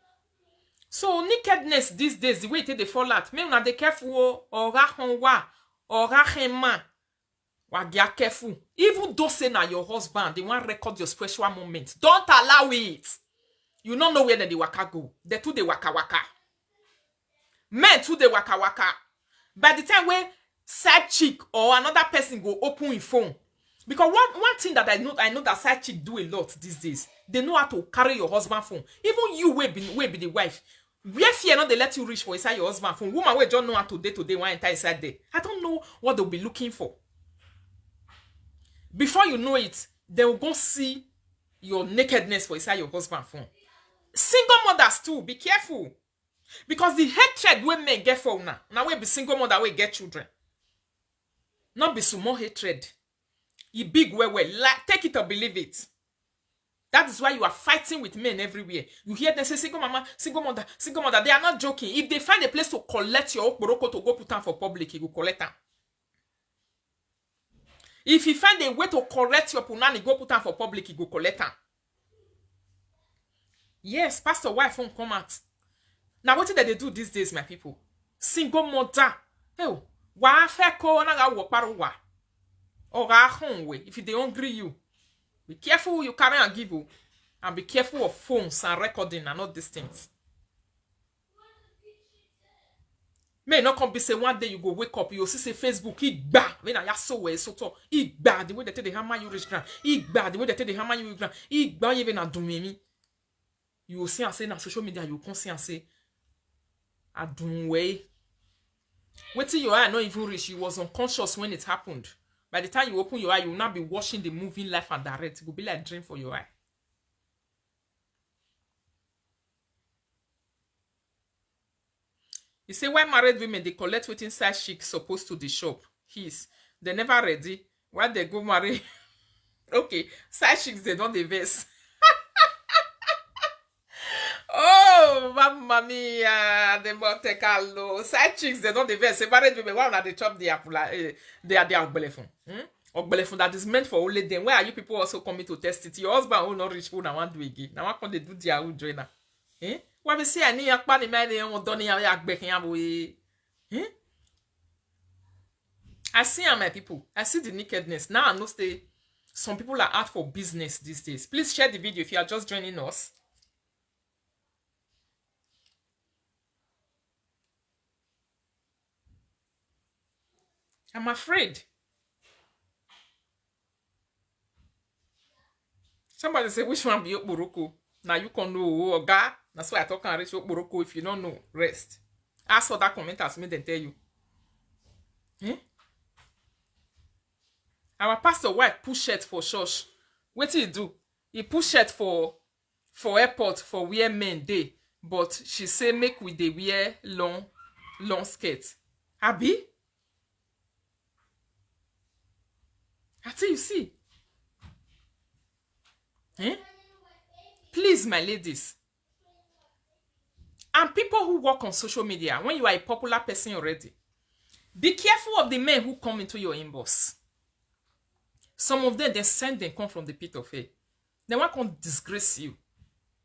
So nakedness these days, the way they fall out, me una dey careful or rahonwa or rahema. Wa get careful. Even though say na your husband, they want record your special moment. Don't allow it. You don't know where they waka go. They too they waka waka. Men too they waka waka. By the time when side chick or another person go open his phone. Because one thing that I know that side chick do a lot these days. They know how to carry your husband phone. Even you will be the wife. Where fear not they let you reach for inside your husband phone. Woman will don't know how to day one enter inside there. I don't know what they'll be looking for. Before you know it, they will go see your nakedness for inside your husband phone. Single mothers too, be careful. Because the hatred we men get for now we be single mother we get children. Not be small hatred. You big well, like, take it or believe it. That is why you are fighting with men everywhere. You hear them say single mama, single mother, single mother. They are not joking. If they find a place to collect your okporoko to go put down for public, you will collect them. If you find a way to correct your punani, go put down for public, you go collect them. Yes, pastor wife won't come out. Now what did they do these days, my people? Single mother. Oh, wa feko na ga wo paruwa. Or if they don't agree you. Be careful who you carry and give you. And be careful of phones and recording and all these things. May not come be say one day you go wake up, you see say Facebook, when I so way so to the way they tell the hammer you reach ground. The way they tell the hammer you reach ground. Even a dummy. You will see and say na social media, you will see and say a dum way. Wait till your eye not even reach. You was unconscious when it happened. By the time you open your eye, you will not be watching the movie live and direct. It will be like a dream for your eye. You say why married women they collect waiting side chic supposed to the shop. They never ready. Why they go marry? Okay, side chicks they don't invest. Oh, mamma mia, the Monte Carlo. Side chicks, they don't invest. Say married women, why not they chop the apple? They are their ogbelefon. Ogbelefon that is meant for only them. Why are you people also coming to test it? Your husband will not reach who now want to do again. Now what can they do their own joiner? Why we say I need a pan in my name or don't have baking away? I see my people. I see the nakedness. Now I know say some people are out for business these days. Please share the video if you are just joining us. I'm afraid. Somebody say, which one be okporoko? Now you can know, Oga. That's why I talk and reach okporoko. If you don't know, rest. Ask for that comment as me, then tell you. Our pastor wife push shirt for church. What did he do? He push shirt for airport for wear men day. But she say make we dey wear long skirt. Abi? Until you see. Please, my ladies. And people who work on social media, when you are a popular person already, be careful of the men who come into your inbox. Some of them, they send them come from the pit of hell. They want to disgrace you.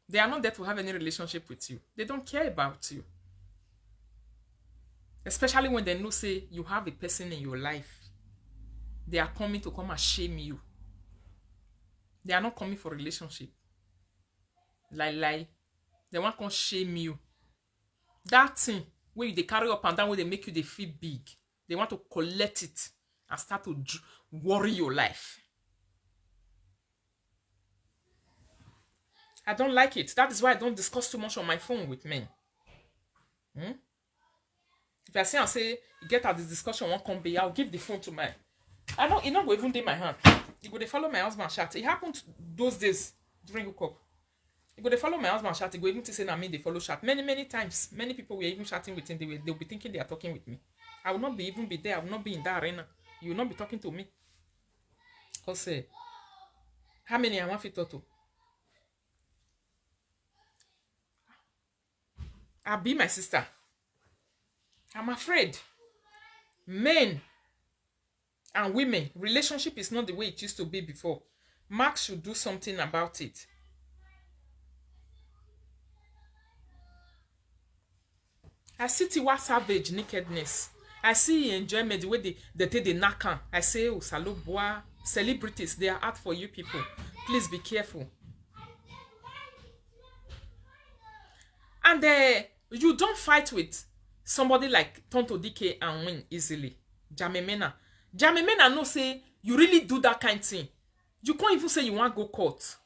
They are not there to have any relationship with you. They don't care about you. Especially when they know, say, you have a person in your life. They are coming to come and shame you. They are not coming for relationship. Lie. They want to shame you. That thing, where they carry up and down, where they make you they feel big. They want to collect it and start to worry your life. I don't like it. That is why I don't discuss too much on my phone with men. If I say and say, get out this discussion, won't come be, I'll give the phone to my... I don't, it not go even day my hand. You go to follow my husband chat. It happened those days during hookup. You go to follow my husband chat. You go even to say, I mean, they follow chat. Many times. Many people were even chatting with him. They'll be thinking they are talking with me. I will not be even be there. I will not be in that arena. You will not be talking to me. Because how many I want to talk to? I'll be my sister. I'm afraid. Men and women, relationship is not the way it used to be before. Mark should do something about it. I see Tiwa Savage nakedness. I see enjoyment, the way they take the knacker. I say, oh, Saloboa, celebrities, they are out for you people. Please be careful. And you don't fight with somebody like Tonto DK and win easily. Jamemena. Jamemena no say you really do that kind of thing. You can't even say you want go court.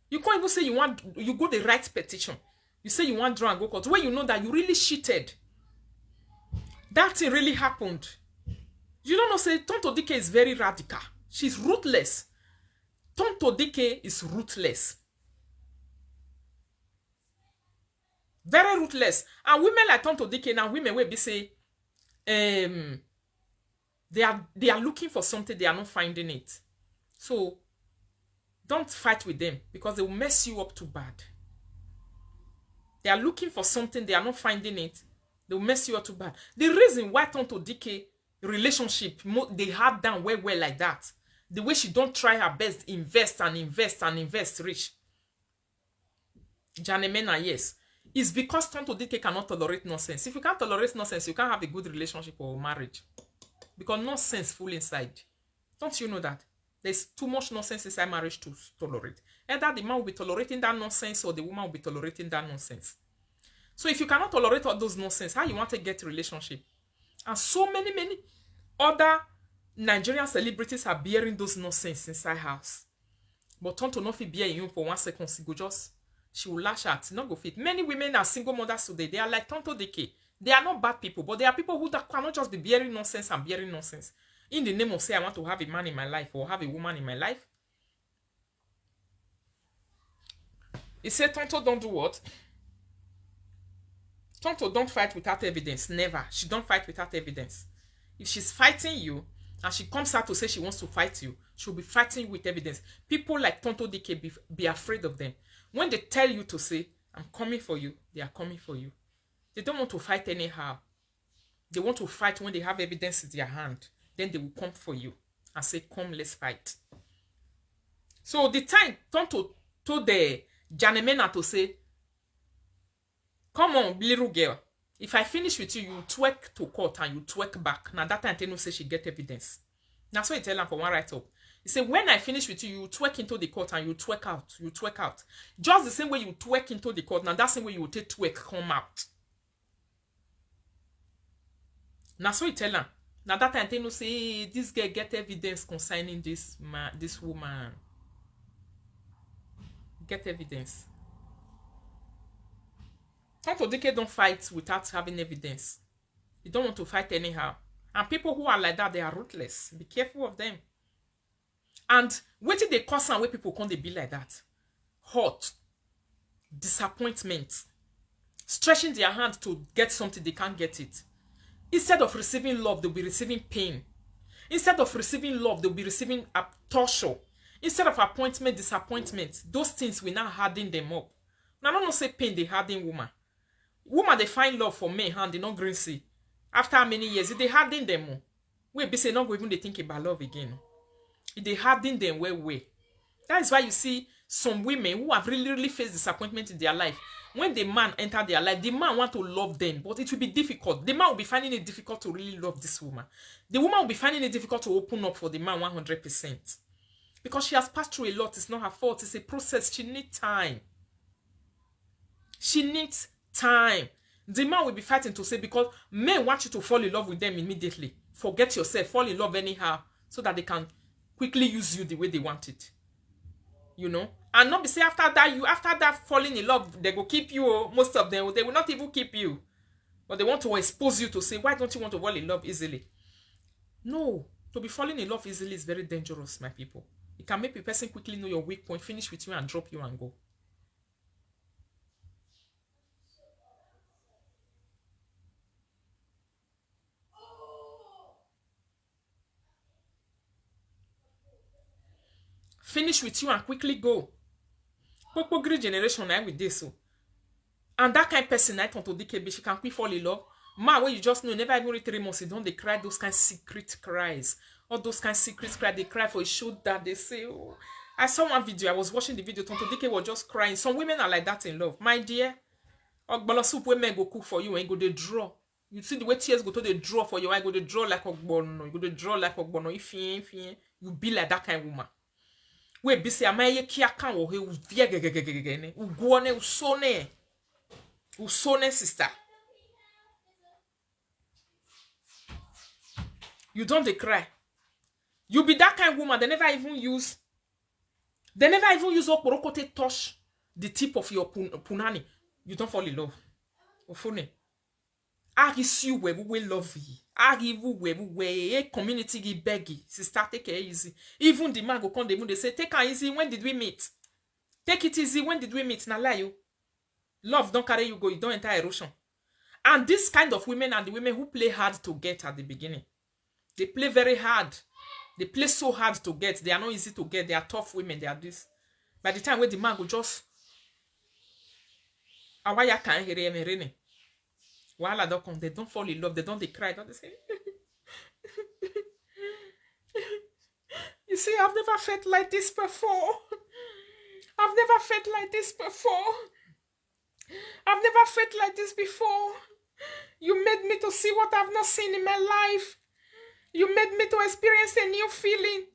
You can't even say you go the right petition. You say you want draw and go court. When you know that you really cheated. That thing really happened. You don't know, say Tonto DK is very radical. She's ruthless. Tonto DK is ruthless. Very ruthless. And women like Tonto DK now, women will be say, they are looking for something, they are not finding it. So don't fight with them because they will mess you up too bad. They are looking for something, they are not finding it. They will mess you up too bad. The reason why Tonto DK relationship they had down well like that, the way she don't try her best, invest rich. Janemena, yes. It's because Tonto DK cannot tolerate nonsense. If you can't tolerate nonsense, you can't have a good relationship or marriage. Because nonsense full inside. Don't you know that? There's too much nonsense inside marriage to tolerate. Either the man will be tolerating that nonsense or the woman will be tolerating that nonsense. So if you cannot tolerate all those nonsense, how you want to get a relationship? And so many other Nigerian celebrities are bearing those nonsense inside house. But Tonto not fit bear you for 1 second. She will lash out. Not go fit. Many women are single mothers today. They are like Tonto DK. They are not bad people, but they are people who cannot just be bearing nonsense and bearing nonsense. In the name of say I want to have a man in my life or have a woman in my life. He said Tonto don't do what? Tonto don't fight without evidence. Never. She don't fight without evidence. If she's fighting you and she comes out to say she wants to fight you, she'll be fighting you with evidence. People like Tonto DK, be afraid of them. When they tell you to say, I'm coming for you, they are coming for you. They don't want to fight anyhow. They want to fight when they have evidence in their hand. Then they will come for you and say, come, let's fight. So the time Tonto told the Janemena to say, come on, little girl. If I finish with you, you twerk to court and you twerk back. Now that time Teno say she get evidence. That's what he tell her for one write up. He said, when I finish with you, you twerk into the court and you twerk out. You twerk out. Just the same way you twerk into the court. Now that's the same way you will take twerk come out. Now so he tell her. Now that time Teno say, this girl get evidence concerning this man, this woman. Get evidence. Tonto DK don't fight without having evidence. You don't want to fight anyhow. And people who are like that, they are ruthless. Be careful of them. And wait till they cause and where people can't they be like that. Hurt. Disappointment. Stretching their hand to get something, they can't get it. Instead of receiving love, they'll be receiving pain. Instead of receiving love, they'll be receiving a torture. Instead of appointment, disappointment. Those things will now harden them up. Now, I don't say pain, they harden woman. Woman, they find love for men, hand, they not green see. After how many years, they harden them. We be say not go even they think about love again. They harden them way. That is why you see some women who have really faced disappointment in their life. When the man enter their life, the man want to love them, but it will be difficult. The man will be finding it difficult to really love this woman. The woman will be finding it difficult to open up for the man 100%. Because she has passed through a lot. It's not her fault. It's a process. She needs time. She needs time. The man will be fighting to say, because men want you to fall in love with them immediately. Forget yourself. Fall in love anyhow. So that they can quickly use you the way they want it. You know? And not be say after that falling in love, they go keep you. Most of them, they will not even keep you. But they want to expose you to say, why don't you want to fall in love easily? No. To be falling in love easily is very dangerous, my people. It can make a person quickly know your weak point, finish with you and drop you and go. finish with you and quickly go. Pokpogri generation now with this. So. And that kind of person, I want to DKB, she can quick fall in love. Man, when you just know, never even read 3 months, don't they cry those kind of secret cries. All those kind of secret cries, they cry for a shoulder, they say, oh. I saw one video, I was watching the video, Tonto DK was just crying. Some women are like that in love. My dear, Ogbolo soup women go cook for you and go they draw. You see the way tears go to the draw for you, I go to draw like Ogbono. You go to draw like Ogbono. If you be like that kind of woman. We be say, amaye kia kan wo he u vie gegegegegene. U guone u sone. U sone sister. You don't dey cry. You be that kind of woman. They never even use okporokote touch the tip of your punani. You don't fall in love. Ofune. Agi you we love you. Agi we community gi beggy. Sister take it easy. Even the man go come the moon. They say take it easy. When did we meet? Take it easy. When did we meet? Na lie you. Love don't carry you go. You don't enter erosion. And this kind of women are the women who play hard to get at the beginning. They play very hard. They play so hard to get. They are not easy to get. They are tough women. They are this. By the time where the man go just awaya can't hear him. While they don't fall in love. They don't cry. Don't they say? You see, I've never felt like this before. I've never felt like this before. I've never felt like this before. You made me to see what I've not seen in my life. You made me to experience a new feeling.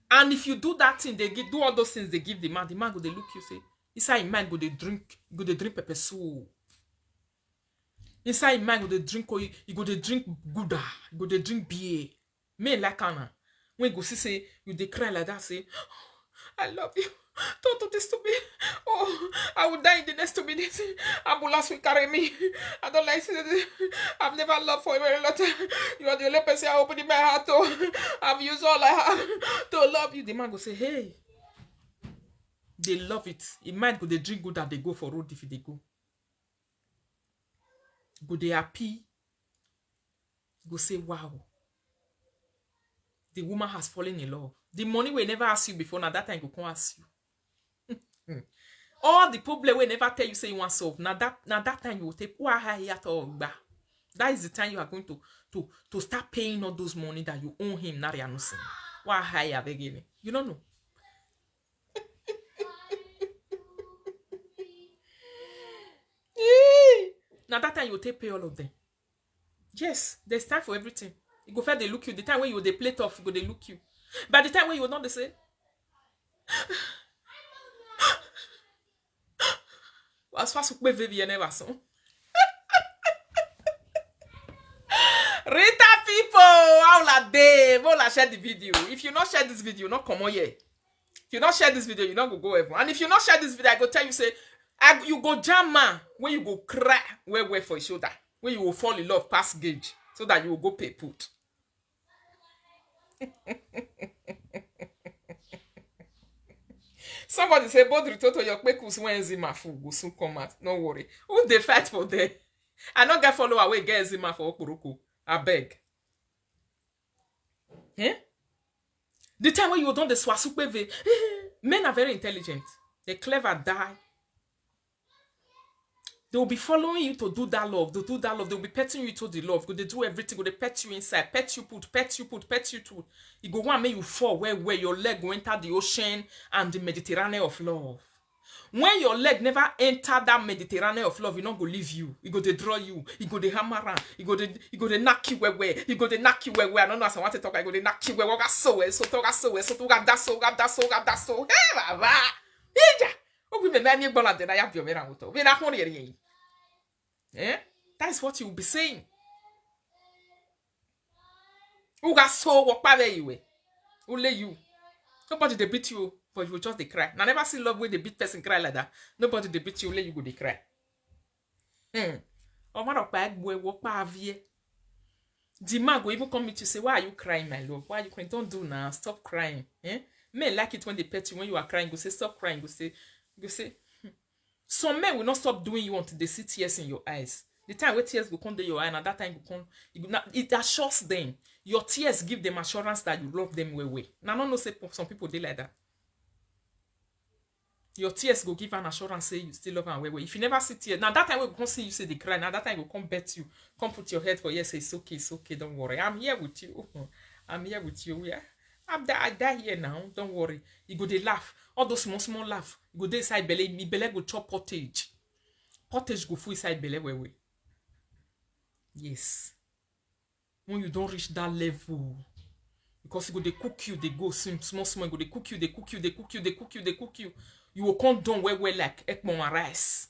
And if you do that thing, do all those things they give the man go they look you say, inside your mind go they drink pepper soup. Inside your mind go they drink you go they drink Gouda, you go they drink beer. Men like Anna. When you go say you they cry like that, say, oh, I love you. Don't do this to me. Oh, I will die in the next 2 minutes. Ambulance will carry me. I don't like it. I've never loved for a very long time. You are the only person I open in my heart to. I've used all I have to love you. The man go say, hey. They love it. It might go they drink good that they go for road if they go. Go they happy. Go say, wow. The woman has fallen in love. The money will never ask you before. Now that time go come ask you. All the problem will never tell you say you want solve. Now that time you will take that is the time you are going to start paying all those money that you owe him. You don't know. Now that time you will take pay all of them. Yes, there's time for everything. You go first they look you. The time when you they play tough, you go they look you. By the time when you will not they say as far as you never saw. Rita people, how la day? Will share the video? If you not share this video, not come on here. If you not share this video, you not go ever. And if you not share this video, I go tell you say, you go jam man when you go cry where for your shoulder, when you will fall in love past gauge, so that you will go pay put. Somebody say both return to your pekus when Zima food go soon come out. No worry. Who they fight for there? I not get follow away get Zima for Okuroko. I beg. Eh? The time when you done the swasupeve, men are very intelligent. They clever die. They will be following you to do that love. They do that love. They will be petting you to the love. They do everything. They pet you inside. Pet you put. Pet you put. Pet you too. You go one make you fall where your leg go enter the ocean and the Mediterranean of love. When your leg never enter that Mediterranean of love, you not go leave you. You go to draw you. You go to hammer around. You go to knock you where. You go to knock you where. I don't know as I want to talk. I go to knock you where. What so talk so. That so. Hey, baba. Ija. Oh, we may not bola de na ya bio mera moto. We na hon yeri. Eh? That is what you will be saying. Who got so what by you? Who lay you? Nobody they beat you, but you will just they cry. I never see love when they beat person cry like that. Nobody they beat you, let you go they cry. Oh man, walk by the man go even come to say, why are you crying, my love? Why are you crying? Don't do now. Stop crying. Eh? Men like it when they pet you when you are crying. Go say, stop crying. Go say. Some men will not stop doing you until they see tears in your eyes. The time where tears will come to your eye, and at that time it assures them. Your tears give them assurance that you love them way. Now, I don't know say some people they like that. Your tears go give an assurance say you still love her well. If you never see tears, now that time we go see you say they cry. Now that time we go come bet you, come put your head for yes, say it's okay, don't worry. I'm here with you. I'm here with you. Yeah. I die here now. Don't worry. You go they laugh. All those small laugh. You go they inside belly. Me belly go chop pottage. Pottage go full inside belly where. Yes. When you don't reach that level. Because you go they cook you, they go small, go they cook you. You will come down well like ekpon and rice.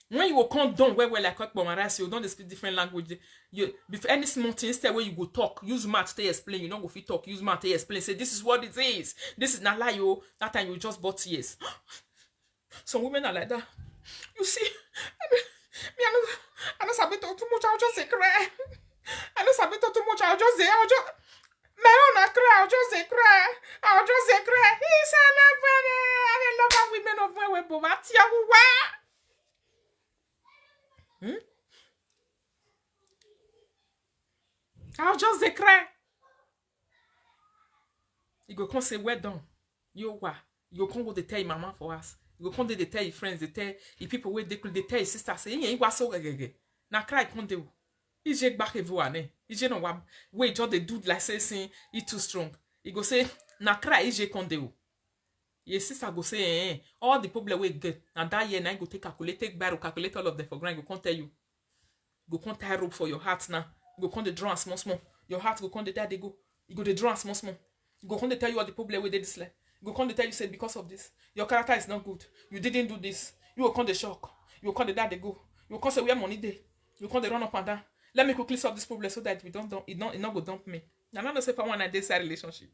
When you will come down well like ekpon and rice, you don't speak different language. You before any small thing, instead where you go talk, use math to explain. You don't go fit talk, use math to explain. Say this is what it is. This is not lie, yo. That time you just bought tears. Some women are like that. You see, I don't sabi talk too much. I'll just say cry. I don't sabi talk too much. I'll just mais on a cry, I'll just say cry. He's a lover. I love how women of where we're both. I'll just say cry. You go come say, well done. You what? You go come go they tell your mama for us. You go come they tell your friends, they tell your people where they tell your sister, say, you was so gege. Na cry come they. Ije back evu ane. Ije no wa we just the dude like say he too strong. He go say na cry ije konde o. Your sister go say all the problem we get and that year na go take calculate all of them for grand. Go come tell you. Go come tie rope for your heart now. Go come the draw small. Your heart go come the there they go. You go the draw small. You go come to tell you all the problem we did this like. You go come to tell you say because of this your character is not good. You didn't do this. You will come the shock. You will come the there they go. You will come say where money day. You will come the run up and down. Let me quickly solve this problem so that we don't it not go dump me. I'm not say if I want a this relationship.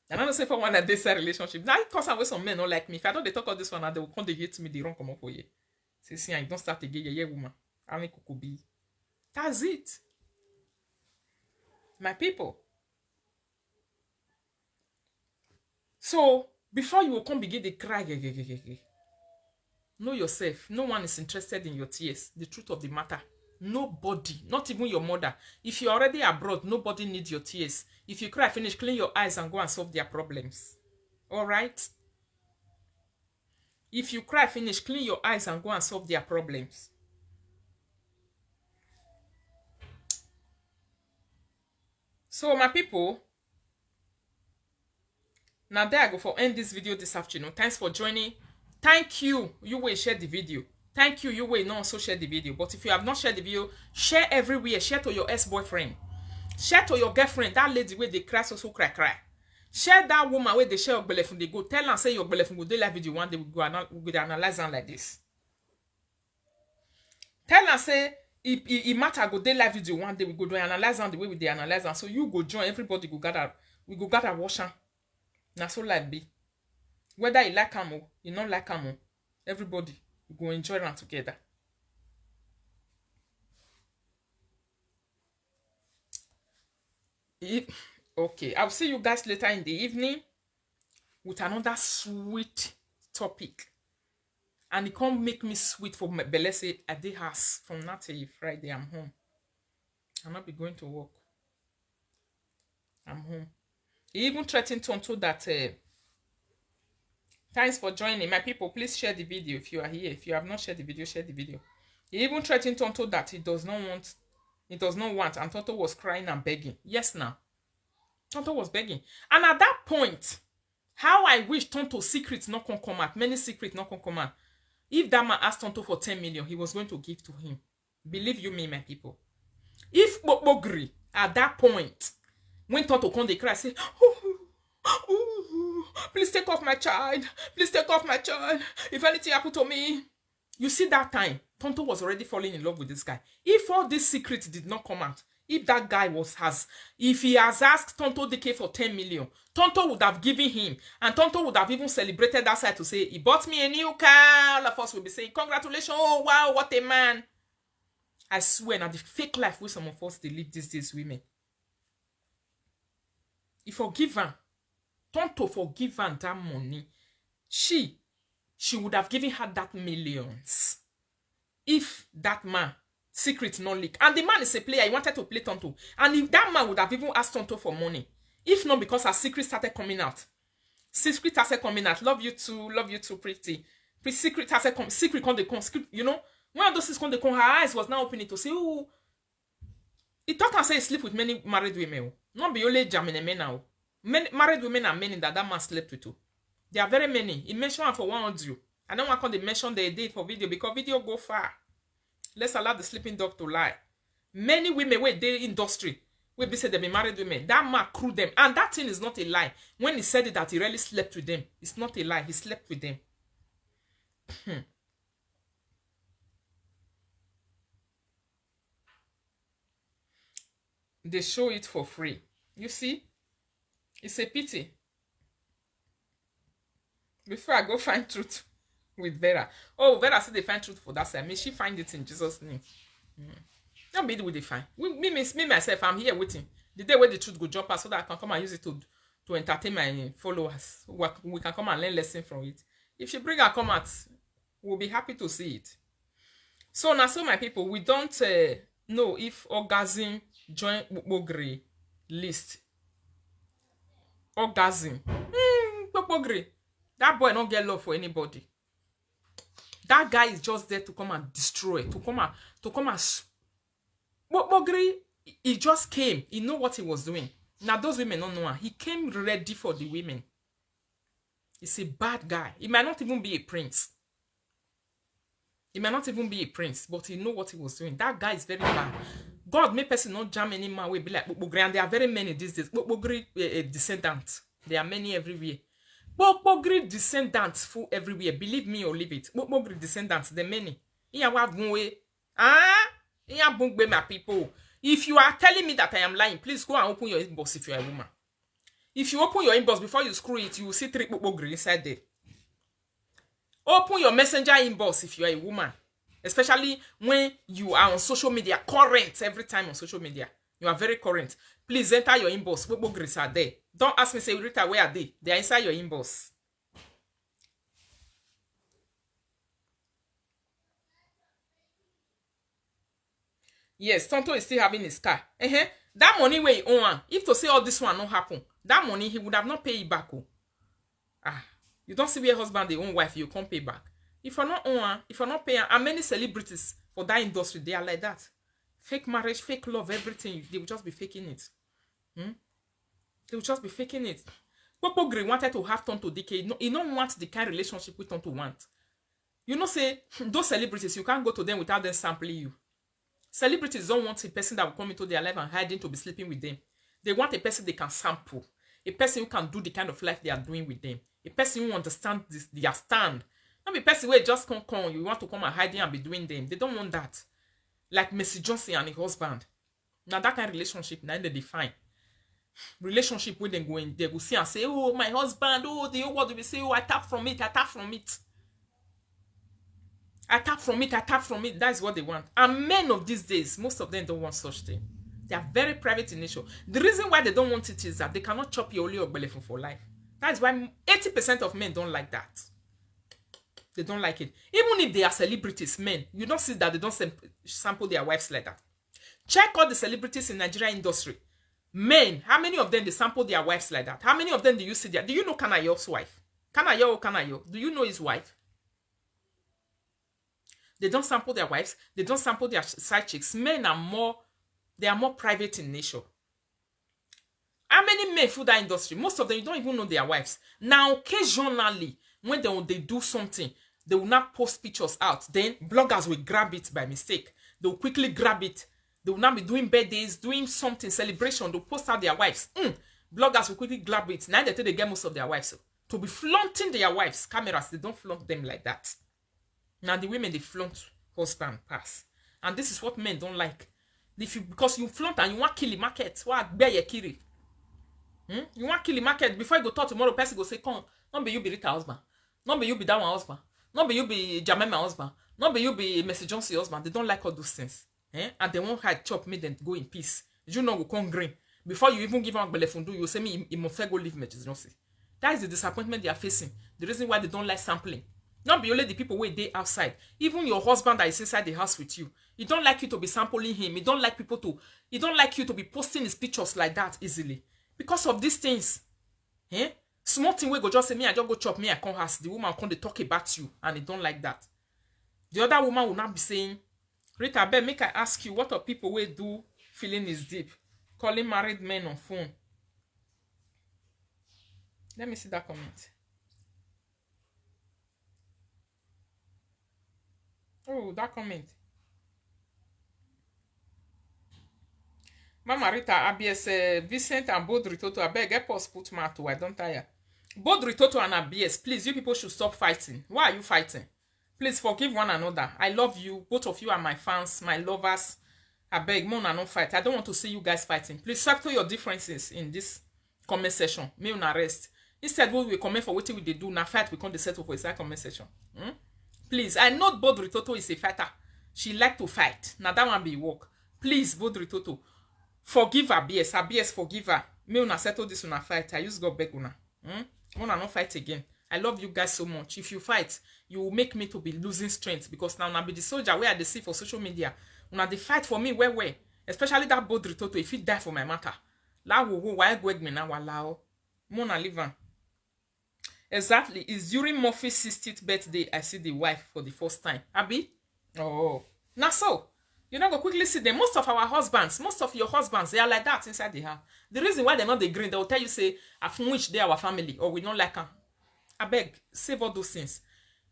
I'm not say if I want a this relationship. Now because I'm with some men not like me. If I don't they talk of this one, they will come they hate me, they run come up for you. Say see, I don't start again, yeah, woman. I mean kukubi. That's it. My people. So, before you will come begin to cry, know yourself. No one is interested in your tears. The truth of the matter. Nobody, not even your mother. If you're already abroad, nobody needs your tears. If you cry, finish, clean your eyes and go and solve their problems. All right? If you cry, finish, clean your eyes and go and solve their problems. So, my people, now there I go for end this video this afternoon. Thanks for joining. Thank you. You will share the video. Thank you. You will not also share the video. But if you have not shared the video, share everywhere. Share to your ex-boyfriend. Share to your girlfriend. That lady where they cry so cry. Share that woman where they share your belefun. They go tell and say your belefun go do live video one day we go analyze them like this. Tell and say it matter go do live video one day we go do analyze them the way we they analyze them. So you go join everybody go gather. We go gather wash them. Na so life be. Whether you like am or you not like am, everybody go enjoy them together. Okay, I'll see you guys later in the evening with another sweet topic. And it can't make me sweet for my belly. Say at the house from now till Friday. I'm home. I'll not be going to work. I'm home. He even threatened Tonto that thanks for joining. My people, please share the video if you are here. If you have not shared the video, share the video. He even threatened Tonto that he does not want, and Tonto was crying and begging. Yes, now. Tonto was begging. And at that point, how I wish Tonto's secrets not can come out. Many secrets not can come out. If that man asked Tonto for 10 million, he was going to give to him. Believe you me, my people. If Bobogri, at that point, when Tonto come, they cry, say, please take off my child. Please take off my child. If anything happened to me. You see that time, Tonto was already falling in love with this guy. If all these secrets did not come out, if that guy if he has asked Tonto DK for 10 million, Tonto would have given him, and Tonto would have even celebrated that side to say, he bought me a new car. All of us will be saying, congratulations, oh wow, what a man. I swear, now the fake life with some of us, they live these days, women. He forgive her. Tonto forgive her that money. She would have given her that millions. If that man Secret non leak. And the man is a player. He wanted to play Tonto. And if that man would have even asked Tonto for money, if not because her secret started coming out. Secret started coming out. Love you too, pretty. Secret started coming. Secret come they come. You know, when those things come they come, her eyes was now opening to say, oh, he talk and say he sleep with many married women. Not be only German men now. Many married women are many that man slept with too. There are very many. He mentioned one for one audio. I don't want to mention they did for video because video go far. Let's allow the sleeping dog to lie. Many women where they industry will be said they be married women. That man crew them. And that thing is not a lie. When he said it that he really slept with them, it's not a lie. He slept with them. They show it for free. You see? It's a pity. Before I go find truth with Vera. Oh, Vera said they find truth for that side. May she find it in Jesus' name. Don't be with the fine. Me myself, I'm here waiting. The day where the truth go jump out so that I can come and use it to entertain my followers. We can come and learn lesson from it. If she bring her come out, we'll be happy to see it. So now, so my people, we don't know if orgasm join Bogre list. Orgasm. Bogre. That boy don't get love for anybody. That guy is just there to come and destroy, to come and Bogre, he just came. He know what he was doing. Now those women don't know him. He came ready for the women. He's a bad guy. He might not even be a prince. He might not even be a prince, but he know what he was doing. That guy is very bad. God made person not jam any man will be like Bogre, and there are very many these days. Bogre descendants. There are many everywhere. Bogre descendants full everywhere. Believe me or leave it. Bogre descendants, there are many. My people. If you are telling me that I am lying, please go and open your inbox if you are a woman. If you open your inbox before you screw it, you will see 3 Bogre inside there. Open your messenger inbox if you are a woman. Especially when you are on social media, current every time on social media. You are very current. Please enter your inbox. Bogres are there. Don't ask me, say, Rita, where are they? They are inside your inbox. Yes, Tonto is still having his car. That money where he own, if to say all this one not happen, that money he would have not paid it back. You don't see where husband they own wife, you can't pay back. If you're not own, if you're not paying, and many celebrities for that industry, they are like that. Fake marriage, fake love, everything. They will just be faking it. They will just be faking it. Bogre wanted to have Tonto DK. He don't want the kind of relationship with Tonto want. You know, say, those celebrities, you can't go to them without them sampling you. Celebrities don't want a person that will come into their life and hiding to be sleeping with them. They want a person they can sample. A person who can do the kind of life they are doing with them. A person who understands their stand. Not a person where just come, you want to come and hide and be doing them. They don't want that. Like Mercy Johnson and her husband. Now that kind of relationship, now they define. Relationship with them going, they will see and say, oh, my husband, oh, the what do we say? Oh, I tap from it, I tap from it. I tap from it, I tap from it. That's what they want. And men of these days, most of them don't want such thing. They are very private in nature. The reason why they don't want it is that they cannot chop your only or belefun for life. That's why 80% of men don't like that. They don't like it. Even if they are celebrities, men, you don't see that they don't sample their wives like that. Check all the celebrities in Nigeria industry. Men, how many of them they sample their wives like that? How many of them do you see there? Do you know Kanayo's wife? Kanayo, do you know his wife? They don't sample their wives. They don't sample their side chicks. Men are more private in nature. How many men through that industry? Most of them, you don't even know their wives. Now, occasionally, when they do something, they will not post pictures out. Then, bloggers will grab it by mistake. They will quickly grab it. They will not be doing birthdays, doing something, celebration. They'll post out their wives. Bloggers will quickly grab it. Now they get most of their wives. So, to be flaunting their wives, cameras, they don't flaunt them like that. Now the women, they flaunt husband pass. And this is what men don't like. Because you flaunt and you want to kill the market. You want to kill the market. Before you go talk tomorrow, person go say, come, not be you be Rita husband. Not be you be that one husband. Not be you be Jamaica husband. Not be you be Mercy Johnson husband. They don't like all those things. And they won't hide chop me then go in peace. You know go come green. Before you even give them belefundu, you say me, he must go leave Mercy Johnson. That is the disappointment they are facing. The reason why they don't like sampling. Not be only the people where they outside. Even your husband that is inside the house with you. He don't like you to be sampling him. He don't like people to. He don't like you to be posting his pictures like that easily. Because of these things. Eh? Small thing we go just say, me, I just go chop, me, I come house. The woman come, they talk about you. And they don't like that. The other woman will not be saying, Rita, Ben, make I ask you, what are people will do feeling is deep? Calling married men on phone. Let me see that comment. Oh, that comment. Mama Rita, ABS, Vincent and Baudry Toto, I beg, help us put mato. I don't tire. Baudry Toto and ABS, please, you people should stop fighting. Why are you fighting? Please forgive one another. I love you. Both of you are my fans, my lovers. I beg, Mona, no fight. I don't want to see you guys fighting. Please settle your differences in this comment section. Me on arrest. Instead, we will comment for what we do. Now fight, we can't settle for inside comment section. Please, I know Baudry Toto is a fighter. She like to fight. Now that one be work. Please, Baudry Toto, forgive ABS. ABS, forgive her. Me una settle this una fight. I use God beg una. Una no fight again. I love you guys so much. If you fight, you will make me to be losing strength. Because now I be the soldier where I see for social media. Una they fight for me where. Especially that Baudry Toto. If he die for my matter. La wo why go me now walao. Mona live on. Exactly. It's during Murphy's 60th birthday I see the wife for the first time. Abi? Oh. Now so. You know, go quickly see them. Most of our husbands, most of your husbands, they are like that inside the house. The reason why they're not the green, they will tell you, say, from which they are our family, or we don't like them. I beg, save all those things.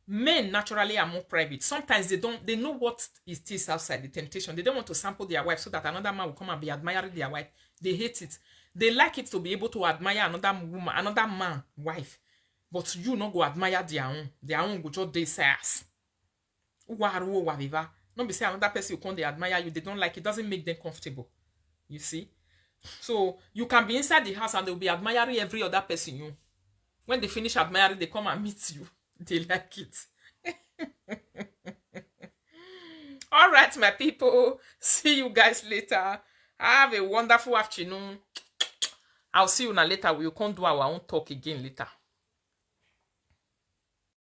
Men naturally are more private. Sometimes they know what it is outside, the temptation. They don't want to sample their wife so that another man will come and be admiring their wife. They hate it. They like it to be able to admire another woman, another man, wife. But you not go admire their own. Their own go just they say ass. Not be say another person who come they admire you. They don't like it. Doesn't make them comfortable. You see? So you can be inside the house and they'll be admiring every other person you. When they finish admiring, they come and meet you. They like it. All right, my people. See you guys later. Have a wonderful afternoon. I'll see you later. We'll come do our own talk again later.